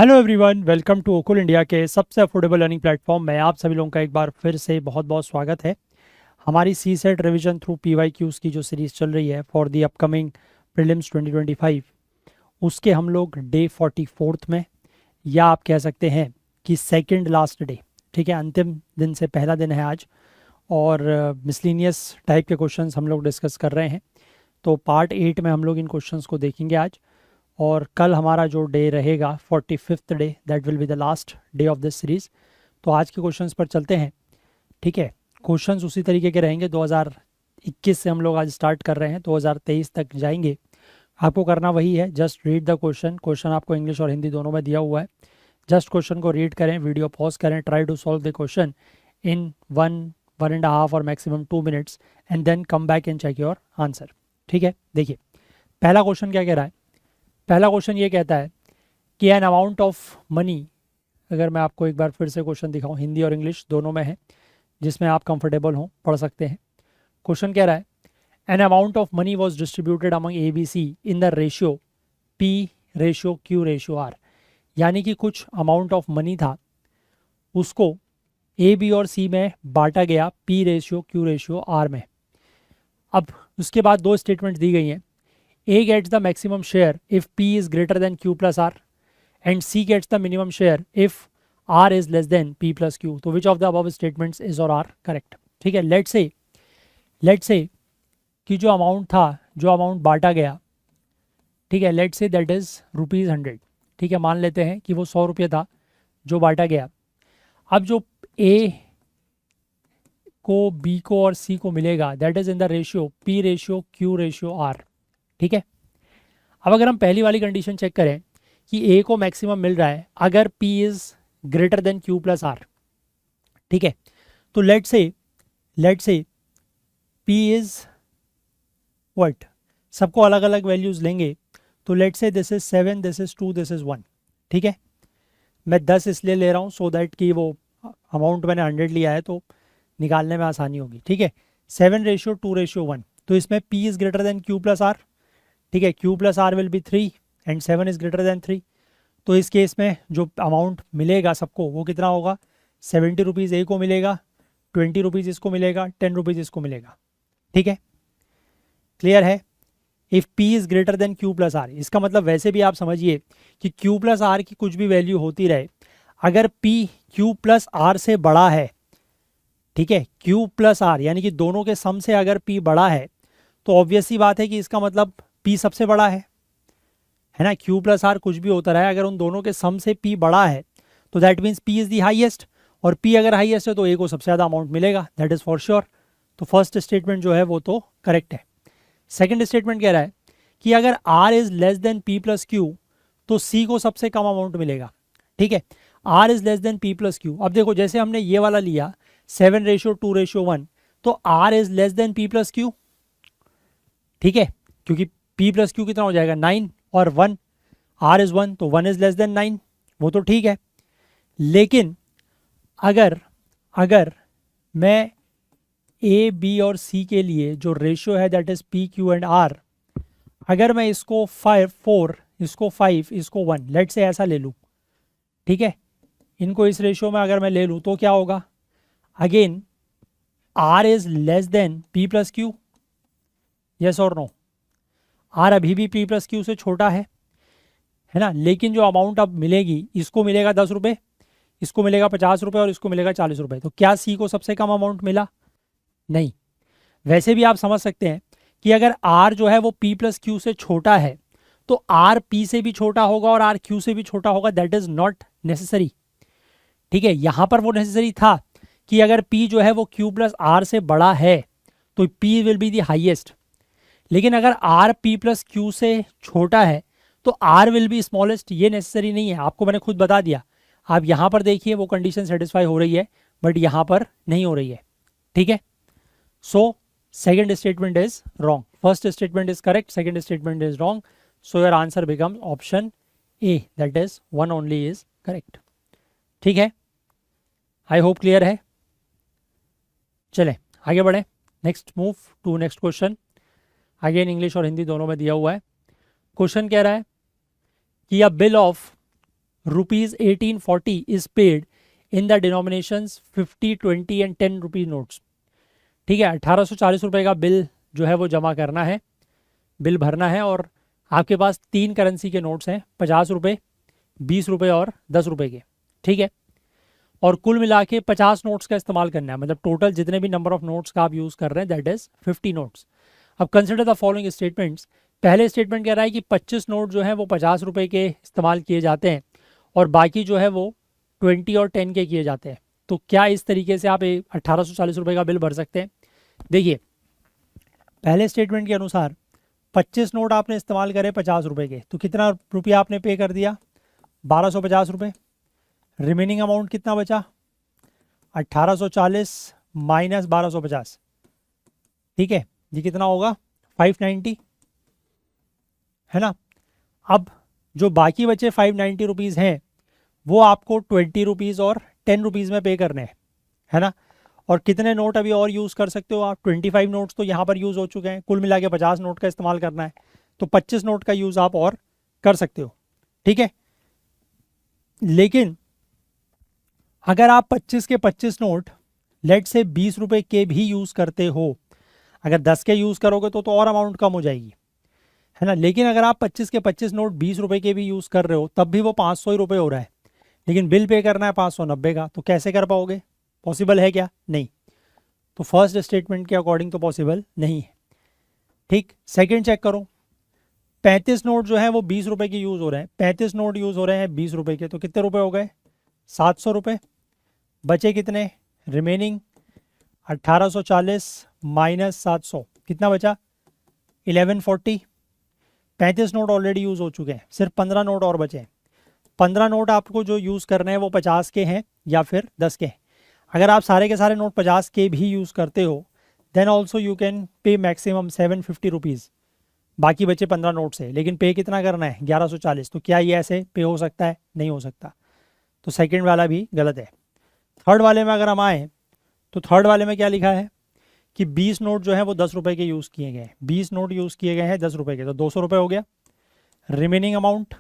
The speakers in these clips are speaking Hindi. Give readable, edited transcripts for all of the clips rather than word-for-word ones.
हेलो एवरीवन, वेलकम टू ओकुल इंडिया के सबसे अफोर्डेबल लर्निंग प्लेटफॉर्म में आप सभी लोगों का एक बार फिर से बहुत बहुत स्वागत है। हमारी सी सेट रिविजन थ्रू PYQs की जो सीरीज़ चल रही है फॉर दी अपकमिंग प्रीलिम्स 2025, उसके हम लोग डे 44 में, या आप कह सकते हैं कि सेकंड लास्ट डे, ठीक है, अंतिम दिन से पहला दिन है आज। और मिसलिनियस टाइप के क्वेश्चंस हम लोग डिस्कस कर रहे हैं। तो पार्ट 8 में हम लोग इन क्वेश्चंस को देखेंगे आज। और कल हमारा जो डे रहेगा 45th day, that will be the last day of this series. तो आज के क्वेश्चंस पर चलते हैं। ठीक है, क्वेश्चंस उसी तरीके के रहेंगे। 2021 से हम लोग आज स्टार्ट कर रहे हैं, 2023 तक जाएंगे। आपको करना वही है, just read the question. Question आपको इंग्लिश और हिंदी दोनों में दिया हुआ है। जस्ट क्वेश्चन को रीड करें, वीडियो पॉज करें, try to solve the question in 1.5 और maximum 2 minutes, and then come back and check your answer. ठीक है, देखिए पहला क्वेश्चन क्या कह रहा है। पहला क्वेश्चन ये कहता है कि एन अमाउंट ऑफ मनी, अगर मैं आपको एक बार फिर से क्वेश्चन दिखाऊं, हिंदी और इंग्लिश दोनों में है, जिसमें आप कंफर्टेबल हों पढ़ सकते हैं। क्वेश्चन कह रहा है an amount of money was distributed among ABC in the ratio P/Q/R। यानी कि कुछ अमाउंट ऑफ मनी था, उसको A, B और C में बांटा गया P/Q/R में। अब उसके बाद दो स्टेटमेंट दी गई हैं। A gets the maximum share if P is greater than Q plus R, and C gets the minimum share if R is less than P plus Q. तो which of the above statements is or are correct? ठीक है, let's say कि जो अमाउंट था, जो अमाउंट बांटा गया, ठीक है, let's say that is ₹100। ठीक है, मान लेते हैं कि वो 100 रुपये था जो बांटा गया। अब जो A को, B को और C को मिलेगा, that is in the ratio P/Q/R। ठीक है, अब अगर हम पहली वाली कंडीशन चेक करें कि A को मैक्सिमम मिल रहा है अगर P is greater than Q plus R। ठीक है, तो let's say P is what, सबको अलग अलग वैल्यूज लेंगे। तो let's say this is 7, this is 2, this is 1। ठीक है, मैं 10 इसलिए ले रहा हूँ सो दैट कि वो अमाउंट मैंने 100 लिया है तो निकालने में आसानी होगी। ठीक है, 7:2:1। तो इसमें P is greater than Q plus R। ठीक है, Q plus R will be 3 and 7 is greater than 3। तो इस केस में जो अमाउंट मिलेगा सबको वो कितना होगा, 70 रुपीज़ A को मिलेगा, 20 रुपीज़ इसको मिलेगा, 10 रुपीज़ इसको मिलेगा। ठीक है, क्लियर है। If P is greater than Q plus R, इसका मतलब वैसे भी आप समझिए कि Q प्लस R की कुछ भी वैल्यू होती रहे, अगर P Q प्लस R से बड़ा है, ठीक है, Q प्लस R यानी कि दोनों के सम से अगर P बड़ा है, तो ऑब्वियस सी बात है कि इसका मतलब P सबसे बड़ा है ना। Q प्लस R कुछ भी होता रहा है, अगर उन दोनों के सम से P बड़ा है तो that means P is the highest, और P अगर हाईएस्ट है तो A को सबसे ज़्यादा अमाउंट मिलेगा, दैट इज़ फॉर श्योर। तो फर्स्ट स्टेटमेंट जो है वो तो करेक्ट है। सेकंड स्टेटमेंट कह रहा है कि अगर R is less than P plus Q तो C को सबसे कम अमाउंट मिलेगा। ठीक है, R is less than P plus Q। अब देखो जैसे हमने ये वाला लिया 7:2:1, तो R is less than P plus Q। ठीक है, क्योंकि P प्लस Q कितना हो जाएगा, 9 और 1, R इज़ 1 तो 1 इज़ लेस देन 9, वो तो ठीक है। लेकिन अगर मैं A, B और C के लिए जो रेशियो है that is P, Q and R, अगर मैं इसको 4, इसको 5, इसको 1, लेट से ऐसा ले लूँ, ठीक है, इनको इस रेशियो में अगर मैं ले लूँ तो क्या होगा, again R is less than P plus Q, yes और नो। R अभी भी P प्लस Q से छोटा है ना। लेकिन जो अमाउंट अब मिलेगी, इसको मिलेगा 10 रुपये, इसको मिलेगा 50 रुपये और इसको मिलेगा 40 रुपये। तो क्या C को सबसे कम अमाउंट मिला? नहीं। वैसे भी आप समझ सकते हैं कि अगर R जो है वो P प्लस Q से छोटा है तो R P से भी छोटा होगा और R Q से भी छोटा होगा, दैट इज नॉट नेसेसरी। ठीक है, यहां पर वो नेसेसरी था कि अगर P जो है वो Q प्लस R से बड़ा है तो P will be the highest. लेकिन अगर R P प्लस Q से छोटा है तो R विल बी स्मॉलेस्ट, ये नेसेसरी नहीं है, आपको मैंने खुद बता दिया। आप यहाँ पर देखिए वो कंडीशन सेटिस्फाई हो रही है, बट यहाँ पर नहीं हो रही है। ठीक है, so second statement is wrong, first statement is correct, second statement is wrong. So your answer becomes option A, that is 1 only is correct. ठीक है, आई होप क्लियर है। चलें आगे बढ़े, next move to next question. Again English और हिंदी दोनों में दिया हुआ है। क्वेश्चन कह रहा है कि अ bill of ₹1840 is paid in the denominations 50, 20 and 10 rupees notes. ठीक है, 1840 रुपये का बिल जो है वो जमा करना है, बिल भरना है, और आपके पास 3 करेंसी के नोट्स हैं, 50 रुपये, 20 रुपये और 10 रुपये के। ठीक है, और कुल मिला के 50 नोट्स का इस्तेमाल करना है, मतलब टोटल जितने भी नंबर ऑफ नोट्स का आप यूज़ कर रहे हैं दैट इज़ 50 नोट्स। अब कंसिडर द फॉलोइंग स्टेटमेंट्स। पहले स्टेटमेंट कह रहा है कि 25 नोट जो है वो 50 रुपये के इस्तेमाल किए जाते हैं और बाकी जो है वो 20 और 10 के किए जाते हैं। तो क्या इस तरीके से आप 1840 रुपये का बिल भर सकते हैं? देखिए, पहले स्टेटमेंट के अनुसार 25 नोट आपने इस्तेमाल करे 50 रुपये के, तो कितना रुपया आपने पे कर दिया? 1250 रुपये। रिमेनिंग अमाउंट कितना बचा? 1840 माइनस 1250। ठीक है, ये कितना होगा? 590, है ना। अब जो बाकी बचे 590 रुपीज़ हैं वो आपको 20 रुपीज़ और 10 रुपीज़ में पे करने हैं, है ना। और कितने नोट अभी और यूज़ कर सकते हो आप? 25 नोट्स तो यहाँ पर यूज़ हो चुके हैं, कुल मिला के 50 नोट का इस्तेमाल करना है, तो 25 नोट का यूज़ आप और कर सकते हो। ठीक है, लेकिन अगर आप 25 के 25 नोट लेट से 20 रुपये के भी यूज़ करते हो, अगर 10 के यूज़ करोगे तो और अमाउंट कम हो जाएगी, है ना। लेकिन अगर आप 25 के 25 नोट 20 रुपये के भी यूज़ कर रहे हो तब भी वो 500 ही रुपये हो रहा है, लेकिन बिल पे करना है 590 का, तो कैसे कर पाओगे? पॉसिबल है क्या? नहीं। तो फर्स्ट स्टेटमेंट के अकॉर्डिंग तो पॉसिबल नहीं है। ठीक, सेकंड चेक करो। 35 नोट जो है वो 20 रुपये के यूज़ हो रहे हैं, 35 नोट यूज़ हो रहे हैं 20 रुपये के, तो कितने रुपए हो गए? 700 रुपये। बचे कितने रिमेनिंग? 1840 माइनस 700, कितना बचा? 1140। 35 नोट ऑलरेडी यूज़ हो चुके हैं, सिर्फ 15 नोट और बचे हैं। 15 नोट आपको जो यूज़ करने हैं वो 50 के हैं या फिर 10 के हैं। अगर आप सारे के सारे नोट 50 के भी यूज़ करते हो then also you can pay maximum 750 rupees बाकी बचे 15 नोट से, लेकिन पे कितना करना है? 1140। तो क्या ये ऐसे पे हो सकता है? नहीं हो सकता। तो सेकंड वाला भी गलत है। थर्ड वाले में अगर हम आए तो थर्ड वाले में क्या लिखा है कि 20 नोट जो है वो 10 रुपये के यूज़ किए गए हैं, 20 नोट यूज़ किए गए हैं 10 रुपये के, तो 200 रुपये हो गया। Remaining amount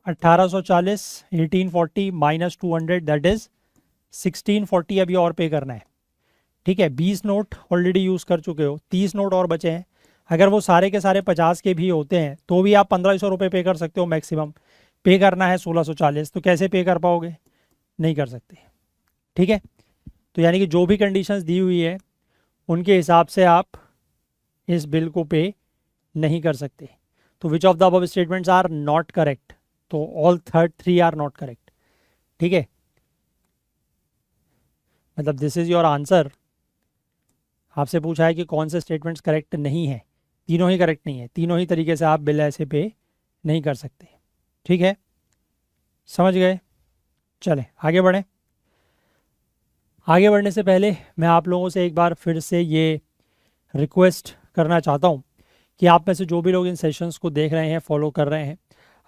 1840 1840 minus 200 that is 1640 अभी और पे करना है। ठीक है, 20 नोट ऑलरेडी यूज़ कर चुके हो, 30 नोट और बचे हैं। अगर वो सारे के सारे 50 के भी होते हैं तो भी आप 1500 रुपये पे कर सकते हो मैक्सिमम। पे करना है 1640, तो कैसे पे कर पाओगे? नहीं कर सकते। ठीक है, तो यानी कि जो भी कंडीशंस दी हुई है उनके हिसाब से आप इस बिल को पे नहीं कर सकते। तो which of the above statements are not correct? तो all third 3 are not correct. ठीक है, मतलब दिस इज़ योर आंसर। आपसे पूछा है कि कौन से स्टेटमेंट्स करेक्ट नहीं है, तीनों ही करेक्ट नहीं है, तीनों ही तरीके से आप बिल ऐसे पे नहीं कर सकते। ठीक है, समझ गए? चलें आगे बढ़ें। आगे बढ़ने से पहले मैं आप लोगों से एक बार फिर से ये रिक्वेस्ट करना चाहता हूँ कि आप में से जो भी लोग इन सेशंस को देख रहे हैं, फॉलो कर रहे हैं,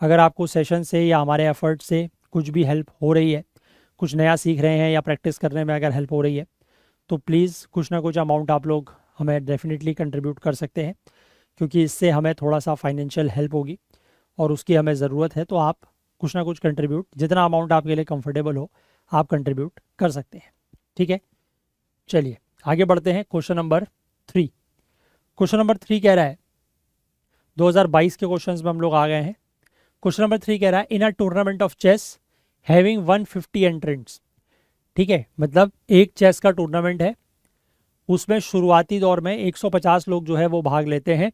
अगर आपको सेशन से या हमारे एफर्ट से कुछ भी हेल्प हो रही है, कुछ नया सीख रहे हैं या प्रैक्टिस करने में अगर हेल्प हो रही है, तो प्लीज़ कुछ ना कुछ अमाउंट आप लोग हमें डेफिनेटली कंट्रीब्यूट कर सकते हैं, क्योंकि इससे हमें थोड़ा सा फाइनेंशियल हेल्प होगी और उसकी हमें ज़रूरत है। तो आप कुछ ना कुछ कंट्रीब्यूट, जितना अमाउंट आपके लिए कंफर्टेबल हो आप कंट्रीब्यूट कर सकते हैं। ठीक है, चलिए आगे बढ़ते हैं। Question number 3। क्वेश्चन नंबर 3 कह रहा है, 2022 के क्वेश्चंस में हम लोग आ गए हैं। क्वेश्चन नंबर 3 कह रहा है, in a tournament of chess having 150 entrants. ठीक है, मतलब एक चेस का टूर्नामेंट है, उसमें शुरुआती दौर में 150 लोग जो है वो भाग लेते हैं।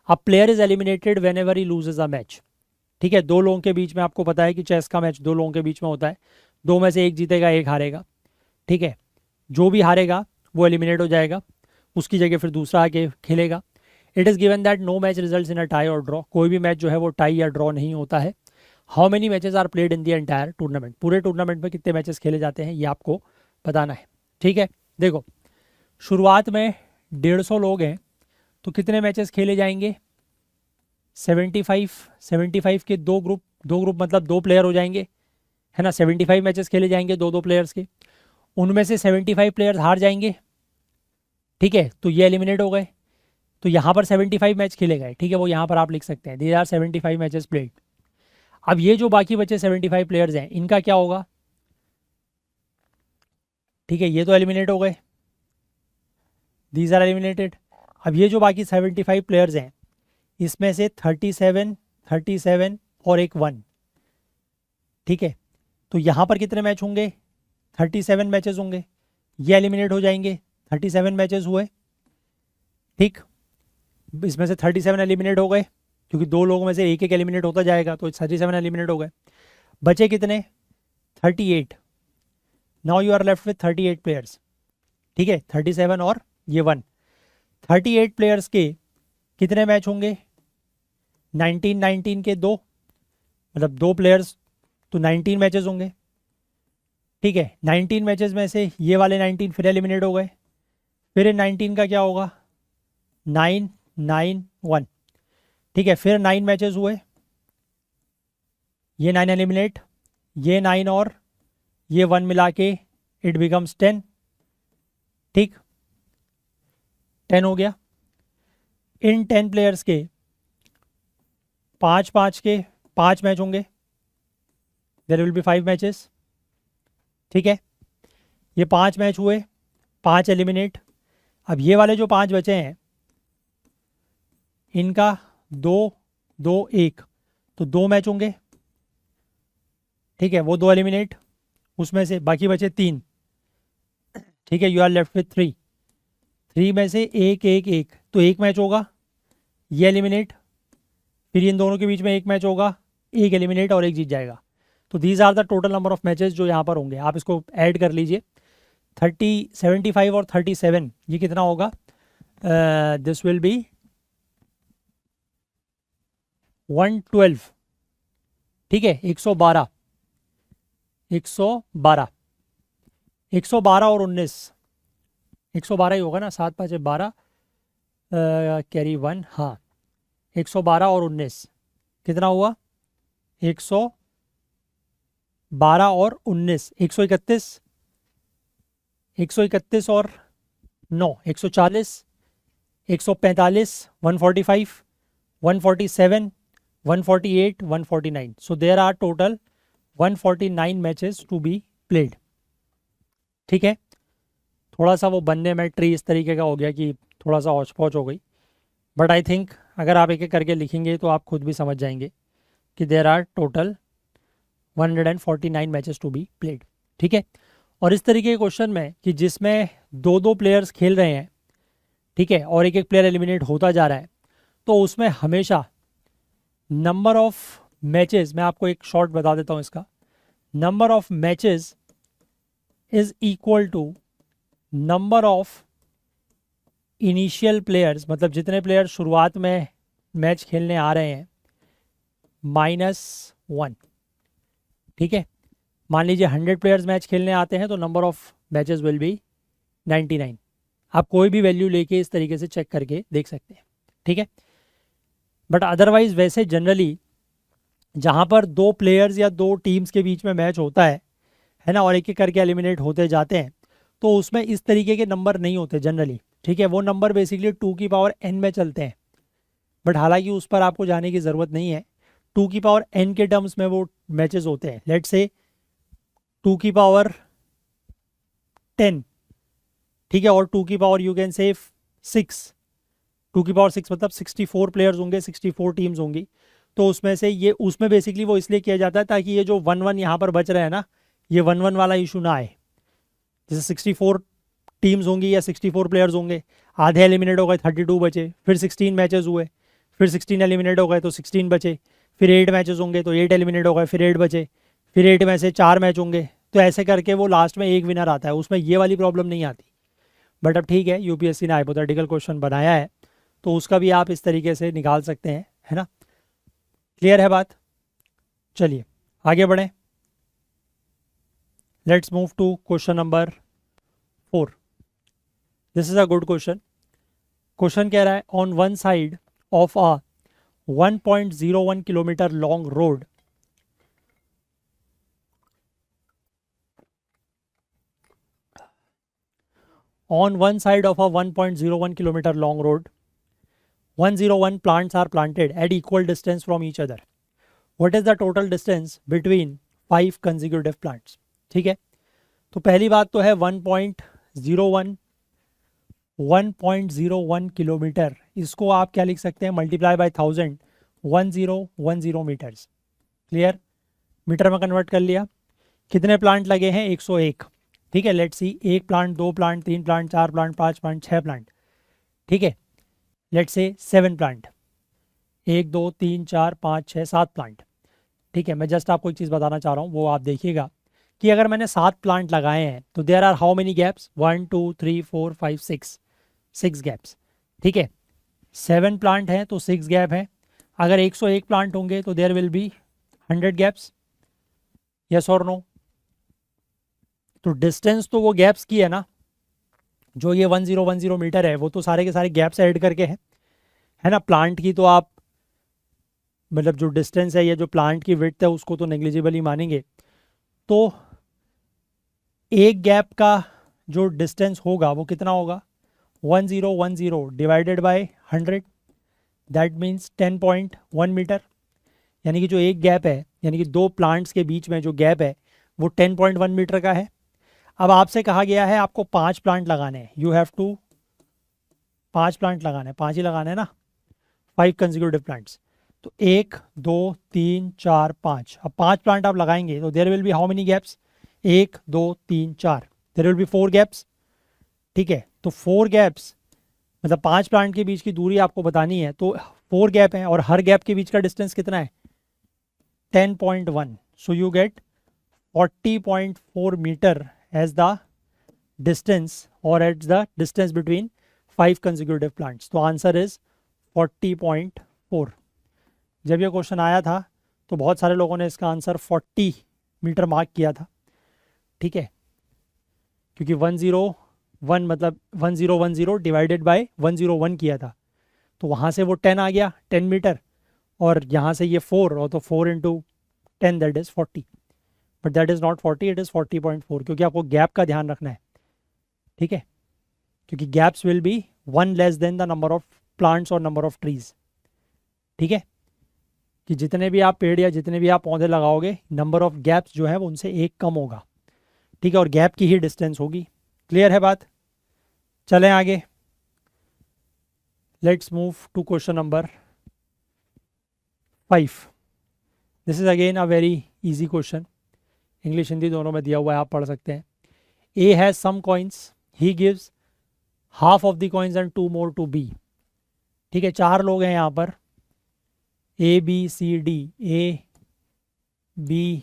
A player is eliminated when ever he loses a match. ठीक है, दो लोगों के बीच में, आपको पता है कि चेस का मैच दो लोगों के बीच में होता है, दो में से एक जीतेगा एक हारेगा। ठीक है, जो भी हारेगा वो एलिमिनेट हो जाएगा, उसकी जगह फिर दूसरा आके खेलेगा। It is given that no match results in a tie और ड्रॉ। कोई भी मैच जो है वो टाई या ड्रॉ नहीं होता है। How many matches are played in the entire tournament. पूरे टूर्नामेंट में कितने मैचेस खेले जाते हैं ये आपको बताना है। ठीक है, देखो शुरुआत में 150 लोग हैं तो कितने मैचेस खेले जाएंगे? 75 के दो ग्रुप मतलब दो प्लेयर हो जाएंगे, है ना। 75 मैचेस खेले जाएंगे दो दो प्लेयर्स के, उनमें से 75 प्लेयर्स हार जाएंगे। ठीक है, तो ये एलिमिनेट हो गए। तो यहाँ पर 75 मैच खेले गए। ठीक है, वो यहाँ पर आप लिख सकते हैं, देयर आर 75 मैचेस प्लेड। अब ये जो बाकी बचे 75 प्लेयर्स हैं इनका क्या होगा? ठीक है, ये तो एलिमिनेट हो गए, दीज आर एलिमिनेटेड। अब ये जो बाकी 75 प्लेयर्स हैं इसमें से 37, 37 और एक 1, ठीक है, तो यहाँ पर कितने मैच होंगे? 37 मैचेस होंगे, ये एलिमिनेट हो जाएंगे, 37 मैचेस हुए, ठीक, इसमें से 37 एलिमिनेट हो गए क्योंकि दो लोगों में से एक एक एलिमिनेट होता जाएगा, तो 37 एलिमिनेट हो गए। बचे कितने? 38। Now you are left with 38 players, ठीक है, 37 और ये 1। 38 प्लेयर्स के कितने मैच होंगे? 19 19 के दो, मतलब दो प्लेयर्स तो 19 मैचेस होंगे, ठीक है। 19 मैचेस में से ये वाले 19 फिर एलिमिनेट हो गए, फिर इन 19 का क्या होगा? 9 9 1, ठीक है, फिर 9 मैचेस हुए, ये 9 एलिमिनेट, ये 9 और ये 1 मिला के इट बिकम्स 10, ठीक, 10 हो गया। इन 10 प्लेयर्स के 5 के 5 मैच होंगे, देयर विल बी 5 मैचेस, ठीक है, ये 5 मैच हुए, 5 एलिमिनेट। अब ये वाले जो 5 बचे हैं इनका 2 2 1, तो 2 मैच होंगे, ठीक है, वो 2 एलिमिनेट, उसमें से बाकी बचे 3, ठीक है, यू आर लेफ्ट विथ 3। 3 में से एक एक एक, तो एक मैच होगा, ये एलिमिनेट, फिर इन दोनों के बीच में एक मैच होगा, एक एलिमिनेट और एक जीत जाएगा। तो these are the total number of matches जो यहाँ पर होंगे, आप इसको ऐड कर लीजिए। 75 और 37 ये कितना होगा? दिस विल बी 112, ठीक है, 112 112 112 और 19, 112 ही होगा ना, 7 5 12 कैरी 1, हाँ, 112 और 19 कितना हुआ? 112 और 19 131, 131 और 9 140, 145 145, 147, 148, 149, so there are total 149 matches to be played, ठीक है। थोड़ा सा वो बनने में ट्री इस तरीके का हो गया कि थोड़ा सा हौच पौच हो गई, बट आई थिंक अगर आप एक एक करके लिखेंगे तो आप खुद भी समझ जाएंगे कि there are total 149 matches to be played, ठीक है। और इस तरीके के क्वेश्चन में कि जिसमें दो दो प्लेयर्स खेल रहे हैं, ठीक है, और एक एक प्लेयर एलिमिनेट होता जा रहा है, तो उसमें हमेशा नंबर ऑफ मैचेस, मैं आपको एक शॉर्ट बता देता हूँ इसका, number of matches is equal to number of initial players, मतलब जितने प्लेयर शुरुआत में मैच खेलने आ रहे हैं, -1, ठीक है। मान लीजिए 100 प्लेयर्स मैच खेलने आते हैं तो number of matches will be 99। आप कोई भी वैल्यू लेके इस तरीके से चेक करके देख सकते हैं, ठीक है। बट अदरवाइज वैसे जनरली जहाँ पर दो प्लेयर्स या दो टीम्स के बीच में मैच होता है ना, और एक एक करके एलिमिनेट होते जाते हैं, तो उसमें इस तरीके के नंबर नहीं होते जनरली, ठीक है। वो नंबर बेसिकली 2 की पावर n में चलते हैं, बट हालांकि उस पर आपको जाने की ज़रूरत नहीं है। 2 की पावर n के टर्म्स में वो मैचेस होते हैं। लेट्स से 2 की पावर 10, ठीक है, और 2 की पावर यू कैन से 6, 2 की पावर 6 मतलब 64 प्लेयर्स होंगे, 64 टीम्स होंगी। तो उसमें से ये, उसमें बेसिकली वो इसलिए किया जाता है ताकि ये जो 1-1 यहाँ पर बच रहे हैं ना, ये 1-1 वाला इशू ना आए। जैसे 64 टीम्स होंगी या 64 प्लेयर्स होंगे, आधे एलिमिनेट हो गए, 32 बचे, फिर 16 मैचेस हुए, फिर 16 एलिमिनेट हो गए तो 16 बचे, फिर 8 मैचेस होंगे तो 8 एलिमिनेट हो गए, फिर 8 बचे, फिर 8 में से 4 मैच होंगे, तो ऐसे करके वो लास्ट में एक विनर आता है, उसमें ये वाली प्रॉब्लम नहीं आती। बट अब ठीक है, यूपीएससी ने हाइपोथेटिकल क्वेश्चन बनाया है तो उसका भी आप इस तरीके से निकाल सकते हैं, है ना। क्लियर है बात? चलिए आगे बढ़ें। Let's move to question number 4। This is a good question. Question कह रहा है on one side of a 1.01 kilometre long road, on one side of a 1.01 kilometer long road, 101 plants are planted at equal distance from each other. What is the total distance between 5 consecutive plants. ठीक है, तो पहली बात तो है 1.01 किलोमीटर, इसको आप क्या लिख सकते हैं, multiply by 1000, 1010 metres. Clear, metre में कन्वर्ट कर लिया। कितने प्लांट लगे हैं, 101। ठीक है, let's see, 1 plant, 2 plant, 3 plant, 4 plant, 5 plant, 6 plant. ठीक है, लेट्स से 7 प्लांट, 1 2 3 4 5 6 7 प्लांट। ठीक है, मैं जस्ट आपको एक चीज़ बताना चाह रहा हूँ, वो आप देखिएगा कि अगर मैंने 7 प्लांट लगाए हैं तो there are how many gaps, 1 2 3 4 5 6 gaps. ठीक है, 7 प्लांट हैं तो 6 गैप हैं। अगर 101 प्लांट होंगे तो there will be 100 gaps. Yes और नो? तो डिस्टेंस तो वो गैप्स की है ना, जो ये 1010 मीटर है वो तो सारे के सारे गैप्स ऐड करके है ना। प्लांट की तो आप मतलब जो डिस्टेंस है या जो प्लांट की विड्थ है उसको तो नेग्लिजिबल ही मानेंगे। तो एक गैप का जो डिस्टेंस होगा वो कितना होगा, 1010 divided by 100, that means 10.1 metre. यानी कि जो एक गैप है, यानी कि 2 प्लांट्स के बीच में जो गैप है वो 10.1 मीटर का है। अब आपसे कहा गया है आपको 5 प्लांट लगाने हैं, यू हैव टू 5 प्लांट लगाने हैं, 5 ही लगाने हैं ना, 5 कंसेक्यूटिव प्लांट्स। तो 1 2 3 4 5, अब 5 प्लांट आप लगाएंगे तो there will be how many gaps, 1 2 3 4, there will be 4 gaps. ठीक है, तो 4 गैप्स मतलब 5 प्लांट के बीच की दूरी आपको बतानी है, तो 4 गैप हैं और हर गैप के बीच का डिस्टेंस कितना है, 10.1। So you get 40.4 metre as the distance और at the distance between 5 consecutive plants. तो आंसर इज 40.4। जब ये क्वेश्चन आया था तो बहुत सारे लोगों ने इसका आंसर 40 मीटर मार्क किया था। ठीक है, क्योंकि 101 मतलब 1010 डिवाइडेड बाय 101 किया था, तो वहाँ से वो 10 आ गया, 10 मीटर, और यहाँ से ये 4, और तो 4 into 10 that is 40, but that is not 40, it is 40.4, क्योंकि आपको गैप का ध्यान रखना है। ठीक है, क्योंकि gaps will be 1 less than the number of plants और नंबर ऑफ ट्रीज। ठीक है, कि जितने भी आप पेड़ या जितने भी आप पौधे लगाओगे, नंबर ऑफ गैप्स जो है वो उनसे 1 कम होगा। ठीक है, और गैप की ही डिस्टेंस होगी। क्लियर है बात? चलें आगे, let's move to question number 5। This is again a very easy question, English Hindi दोनों में दिया हुआ है, आप पढ़ सकते हैं। A has some coins, he gives half of the coins and 2 more to B. ठीक है, 4 लोग हैं यहाँ पर, A B C D, A B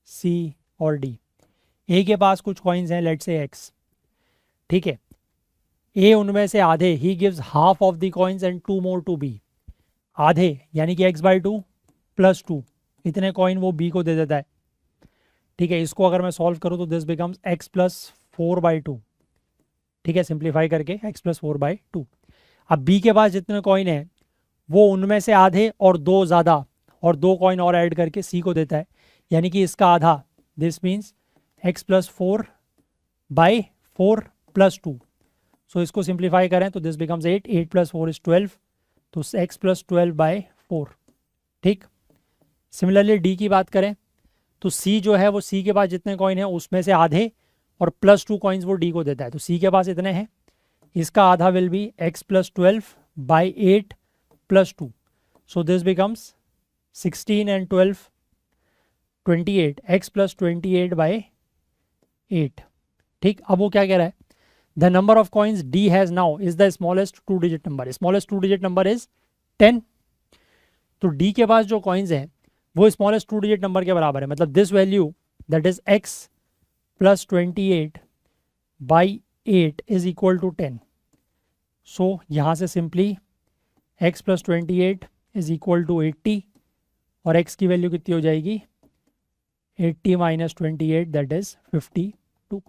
C और डी। ए के पास कुछ कॉइन्स हैं, लेट्स से एक्स। ठीक है, ए उनमें से आधे, he gives half of the coins and 2 more to B. आधे यानी कि x/2 प्लस 2, इतने कॉइन वो बी को दे देता है। ठीक है, इसको अगर मैं सॉल्व करूँ तो दिस बिकम्स x प्लस 4/2। ठीक है, सिंप्लीफाई करके x प्लस 4/2। अब बी के पास जितने कॉइन हैं वो उनमें से आधे और 2 ज़्यादा और 2 कॉइन और ऐड करके सी को देता है, यानी कि इसका आधा, this means x plus 4/4 plus 2। सो इसको सिंप्लीफाई करें तो दिस बिकम्स 8, 8 प्लस 4 इज 12, तो x प्लस 12/4। ठीक, सिमिलरली डी की बात करें तो सी जो है वो सी के पास जितने कॉइन हैं उसमें से आधे और प्लस 2 कॉइन्स वो डी को देता है, तो सी के पास इतने हैं, इसका आधा will be x plus 12/8 plus 2। So this becomes 16 and 12 28, x plus 28/8। ठीक, अब वो क्या कह रहा है, the number of coins D has now is the smallest 2 digit number, smallest 2 digit number is 10। तो डी के पास जो कॉइन्स हैं वो स्मॉलेस्ट 2 डिजिट नंबर के बराबर है, मतलब this value that is x plus 28/8 is equal to 10। So यहाँ से simply x plus 28 is equal to 80, और x की वैल्यू कितनी हो जाएगी, 80 माइनस 28 दैट इज 52।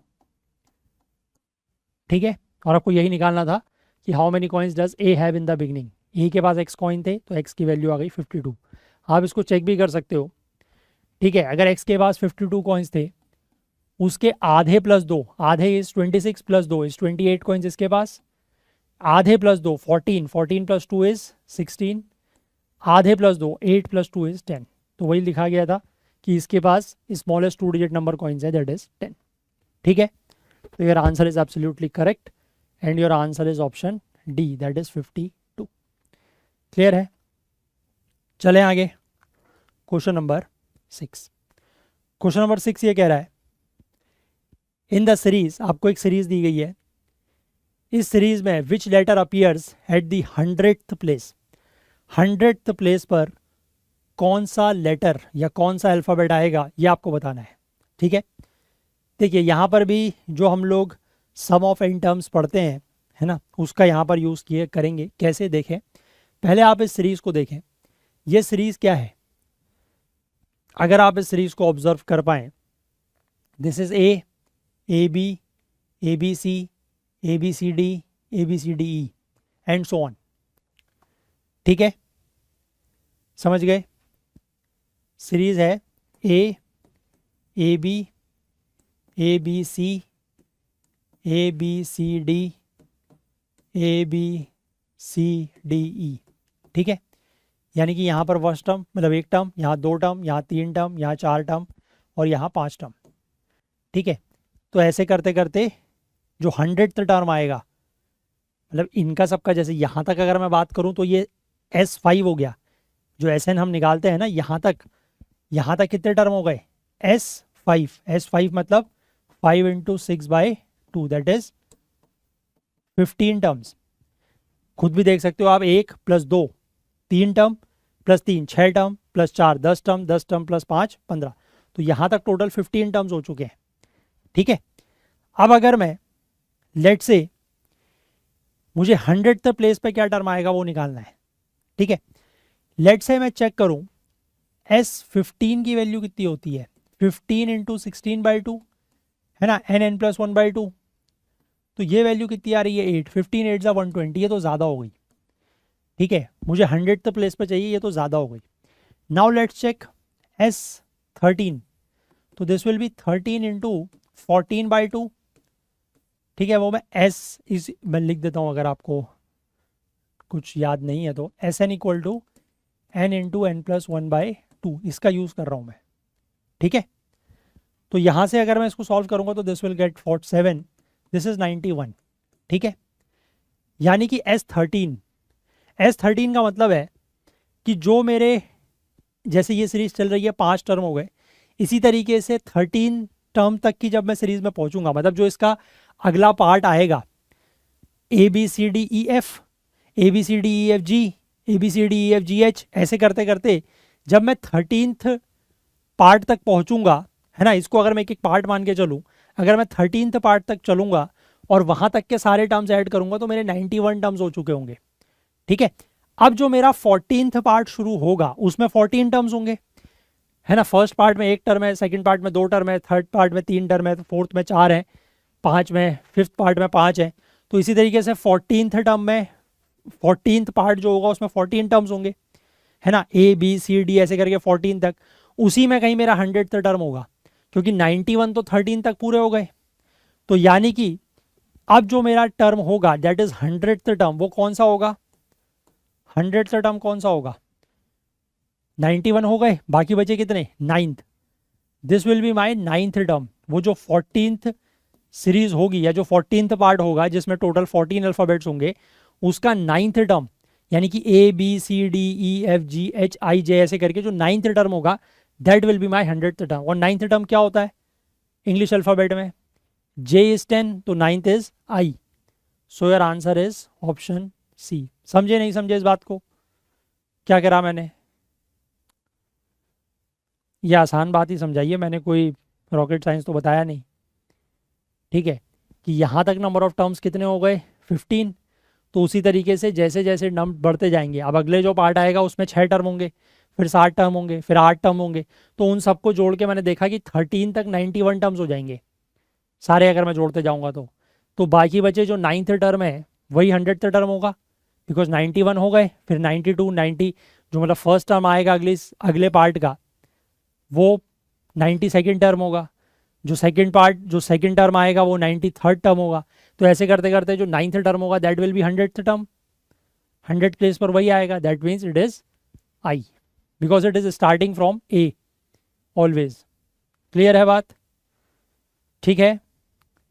ठीक है, और आपको यही निकालना था कि how many coins does A have in the beginning. A के पास x कॉइन थे तो x की वैल्यू आ गई 52। आप इसको चेक भी कर सकते हो। ठीक है, अगर x के पास 52 कॉइन्स थे, उसके आधे प्लस 2, आधे इज 26 प्लस 2 इज 28 कॉइन्स इसके पास, आधे प्लस 2 14, 14 प्लस 2 इज 16, आधे प्लस 2 8 प्लस 2 इज 10। तो वही लिखा गया था कि इसके पास स्मॉलेस्ट 2 डिजिट नंबर कॉइन्स है, दैट इज 10। ठीक है, तो your answer is absolutely correct and your answer is option D, that is 52। Clear है? चलें आगे, क्वेश्चन नंबर 6। क्वेश्चन नंबर 6 ये कह रहा है, इन द सीरीज, आपको एक सीरीज दी गई है, इस सीरीज में which letter appears at the 100th place, 100th place पर कौन सा लेटर या कौन सा अल्फ़ाबेट आएगा ये आपको बताना है। ठीक है, देखिए यहाँ पर भी जो हम लोग सम ऑफ n टर्म्स पढ़ते हैं, है ना, उसका यहाँ पर यूज़ किए करेंगे। कैसे देखें, पहले आप इस सीरीज़ को देखें, ये सीरीज़ क्या है। अगर आप इस सीरीज़ को ऑब्जर्व कर पाएँ, this is A B C, A B C D, A B C D E and so on. ठीक है, समझ गए? सीरीज है A B C, A B C D, A B C D E. ठीक है, यानी कि यहाँ पर फर्स्ट टर्म मतलब एक टर्म, यहाँ 2 टर्म, यहाँ 3 टर्म, यहाँ 4 टर्म और यहाँ 5 टर्म। ठीक है, तो ऐसे करते करते जो 100th टर्म आएगा, मतलब इनका सबका, जैसे यहाँ तक अगर मैं बात करूँ तो ये S5 हो गया, जो SN हम निकालते हैं ना, यहाँ तक कितने टर्म हो गए? S5 मतलब 5 × 6/2 दैट इज 15 टर्म्स। खुद भी देख सकते हो आप, 1 + 2 3 term, plus 3 6 term, plus 4 10 term, 10 term plus 5 15, तो यहाँ तक टोटल 15 टर्म्स हो चुके हैं। ठीक है, अब अगर मैं लेट से मुझे 100th प्लेस पे क्या टर्म आएगा वो निकालना है। ठीक है, लेट से मैं चेक करूं S15 की वैल्यू कितनी होती है, 15 × 16/2 है ना, n+1/2, तो ये वैल्यू कितनी आ रही है 8, 15 8 120, ये तो ज़्यादा हो गई। ठीक है, मुझे 100th प्लेस पे चाहिए, ये तो ज़्यादा हो गई। नाउ लेट्स चेक S13, तो दिस विल बी 13 × 14/2। ठीक है, वो मैं लिख देता हूँ, अगर आपको कुछ याद नहीं है तो SN = n × n+1/2, इसका यूज़ कर रहा हूँ मैं। ठीक है, तो यहाँ से अगर मैं इसको सॉल्व करूँगा तो this will get 47, this is 91। ठीक है, यानी कि S13 का मतलब है कि जो मेरे, जैसे ये सीरीज़ चल रही है 5 टर्म हो गए, इसी तरीके से 13 टर्म तक की जब मैं सीरीज़ में पहुँचूंगा, मतलब जो इसका अगला पार्ट आएगा ABCDEF, ABCDEFG, ABCDEFGH, ऐसे करते करते जब मैं 13th पार्ट तक पहुंचूंगा, है ना, इसको अगर मैं एक एक पार्ट मान के चलूं, अगर मैं 13th पार्ट तक चलूंगा और वहां तक के सारे टर्म्स ऐड करूंगा तो मेरे 91 टर्म्स हो चुके होंगे। ठीक है, अब जो मेरा 14th पार्ट शुरू होगा उसमें 14 टर्म्स होंगे, है ना। फर्स्ट पार्ट में 1 टर्म है, सेकंड पार्ट में 2 टर्म है, थर्ड पार्ट में 3 टर्म है, तो फोर्थ में 4 है, 5 में, फिफ्थ पार्ट में 5 है। तो इसी तरीके से 14th टर्म में 14th पार्ट जो होगा उसमें 14 टर्म्स होंगे, है ना, ABCD ऐसे करके 14 तक। उसी में कहीं मेरा 100th टर्म होगा, क्योंकि 91 तो 13 तक पूरे हो गए। तो यानी कि अब जो मेरा टर्म होगा दैट इज 100th टर्म, वो कौन सा होगा? 100th टर्म कौन सा होगा? 91 हो गए, बाकी बचे कितने? 9th। This will be my 9th term. वो जो 14th सीरीज होगी या जो 14th पार्ट होगा जिसमें टोटल 14 अल्फाबेट्स होंगे, उसका 9th टर्म, यानी कि ABCDEFGHIJ ऐसे करके जो 9th टर्म होगा that will be my 100th term. और 9th टर्म क्या होता है इंग्लिश अल्फाबेट में? J इज 10, तो 9th is I। So your answer is option C. समझे नहीं समझे इस बात को? क्या करा मैंने? ये आसान बात ही समझाइए, मैंने कोई रॉकेट साइंस तो बताया नहीं। ठीक है, कि यहाँ तक नंबर ऑफ टर्म्स कितने हो गए? 15। तो उसी तरीके से जैसे जैसे नंबर बढ़ते जाएंगे, अब अगले जो पार्ट आएगा उसमें 6 टर्म होंगे, फिर 7 टर्म होंगे, फिर 8 टर्म होंगे। तो उन सबको जोड़ के मैंने देखा कि 13 तक 91 टर्म्स हो जाएंगे सारे, अगर मैं जोड़ते जाऊँगा तो बाकी बचे जो 9th टर्म है वही 100th टर्म होगा, बिकॉज 91 हो गए, फिर 92 90, जो मतलब फर्स्ट टर्म आएगा अगले पार्ट का वो 92nd टर्म होगा, जो सेकंड टर्म आएगा वो 93rd टर्म होगा। तो ऐसे करते करते जो 9th टर्म होगा that will B 100th term, 100th place पर वही आएगा, that means it is I. Because it is starting from a always. Clear है बात? ठीक है,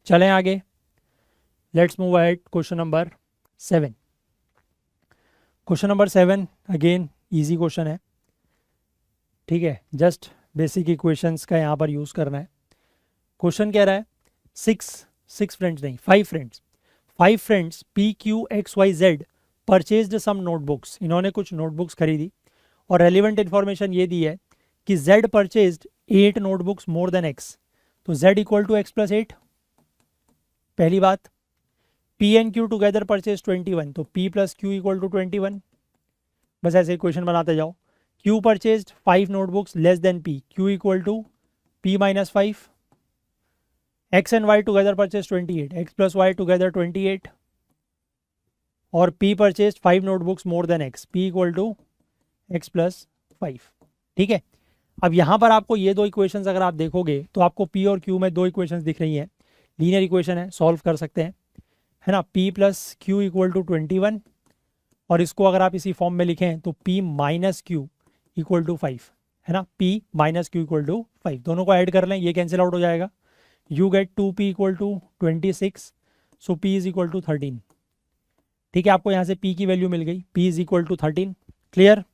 चलें आगे। Let's move ahead. Question number 7। Question number 7 again easy question है। ठीक है, जस्ट बेसिक इक्वेशंस का यहाँ पर यूज़ करना है। क्वेश्चन कह रहा है सिक्स फ्रेंड्स नहीं, 5 friends P Q X Y Z purchased some notebooks. इन्होंने कुछ नोटबुक्स खरीदी और रेलिवेंट इन्फॉर्मेशन ये दी है कि Z purchased 8 notebooks more than X. तो Z equal to X plus 8, पहली बात। P and Q together purchase 21, तो P plus Q equal to 21। बस ऐसे इक्वेशन बनाते जाओ। Q purchased 5 notebooks less than P, Q equal to P minus 5। X and Y together purchase 28, X plus Y together 28। और P purchase 5 notebooks more than x, P equal to X plus 5। ठीक है, अब यहाँ पर आपको ये दो इक्वेशंस अगर आप देखोगे तो आपको पी और क्यू में दो इक्वेशंस दिख रही हैं। लीनियर इक्वेशन है, सॉल्व कर सकते हैं, है ना। P plus Q equal to 21, और इसको अगर आप इसी फॉर्म में लिखें तो P minus Q equal to 5, है ना। P minus Q equal to 5, दोनों को ऐड कर लें, ये कैंसिल आउट हो जाएगा। You get 2p equal to 26, so p is equal to 13। ठीक है, आपको यहाँ से p की वैल्यू मिल गई, p is equal to 13। Clear?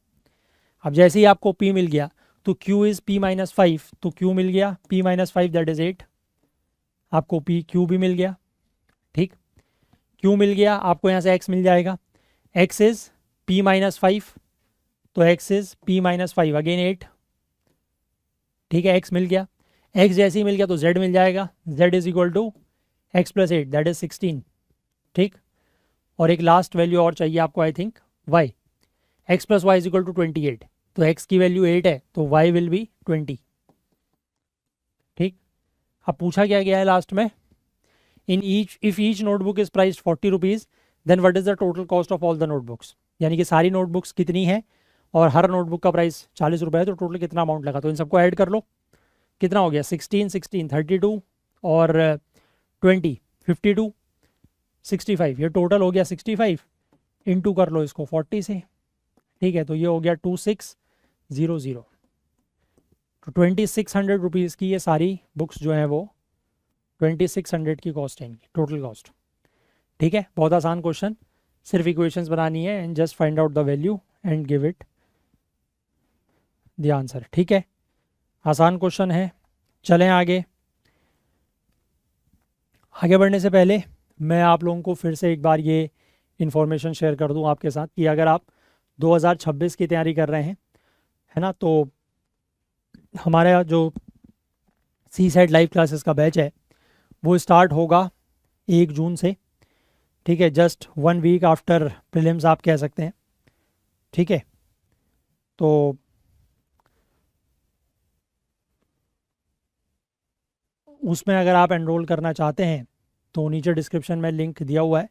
अब जैसे ही आपको p मिल गया तो q इज p माइनस 5, तो q मिल गया p माइनस 5 दैट इज 8। आपको p q भी मिल गया। ठीक, q मिल गया, आपको यहाँ से x मिल जाएगा। x इज p माइनस 5, तो x is p minus 5 again 8। ठीक है, x मिल गया, x जैसे ही मिल गया तो z मिल जाएगा, z is equal to X plus 8 that is 16। ठीक, और एक लास्ट वैल्यू और चाहिए आपको, I think y, x plus Y is equal to 28। तो x की वैल्यू 8 है तो y विल बी 20। ठीक, अब पूछा क्या गया है लास्ट में, if each notebook is priced 40 rupees then what is the total cost of all the notebooks. यानी कि सारी नोटबुक्स कितनी है और हर नोटबुक का प्राइस 40 रुपये है, तो टोटल कितना अमाउंट लगा। तो इन सबको ऐड कर लो, कितना हो गया 16 16 32 और 20 52 65, ये टोटल हो गया 65। इनटू कर लो इसको 40 से। ठीक है, तो ये हो गया 2600। तो 2600 रुपीज़ की ये सारी बुक्स जो हैं वो 2600 की कॉस्ट है इनकी, टोटल कॉस्ट। ठीक है, बहुत आसान क्वेश्चन, सिर्फ इक्वेशंस बनानी है and just find out the value and give it the answer. ठीक है, आसान क्वेश्चन है। चलें आगे। आगे बढ़ने से पहले मैं आप लोगों को फिर से एक बार ये इन्फॉर्मेशन शेयर कर दूं आपके साथ कि अगर आप 2026 की तैयारी कर रहे हैं, है ना, तो हमारा जो सी सेट लाइव क्लासेस का बैच है वो स्टार्ट होगा 1 जून से। ठीक है, जस्ट 1 वीक आफ्टर प्रीलिम्स आप कह सकते हैं। ठीक है, तो उसमें अगर आप एनरोल करना चाहते हैं तो नीचे डिस्क्रिप्शन में लिंक दिया हुआ है,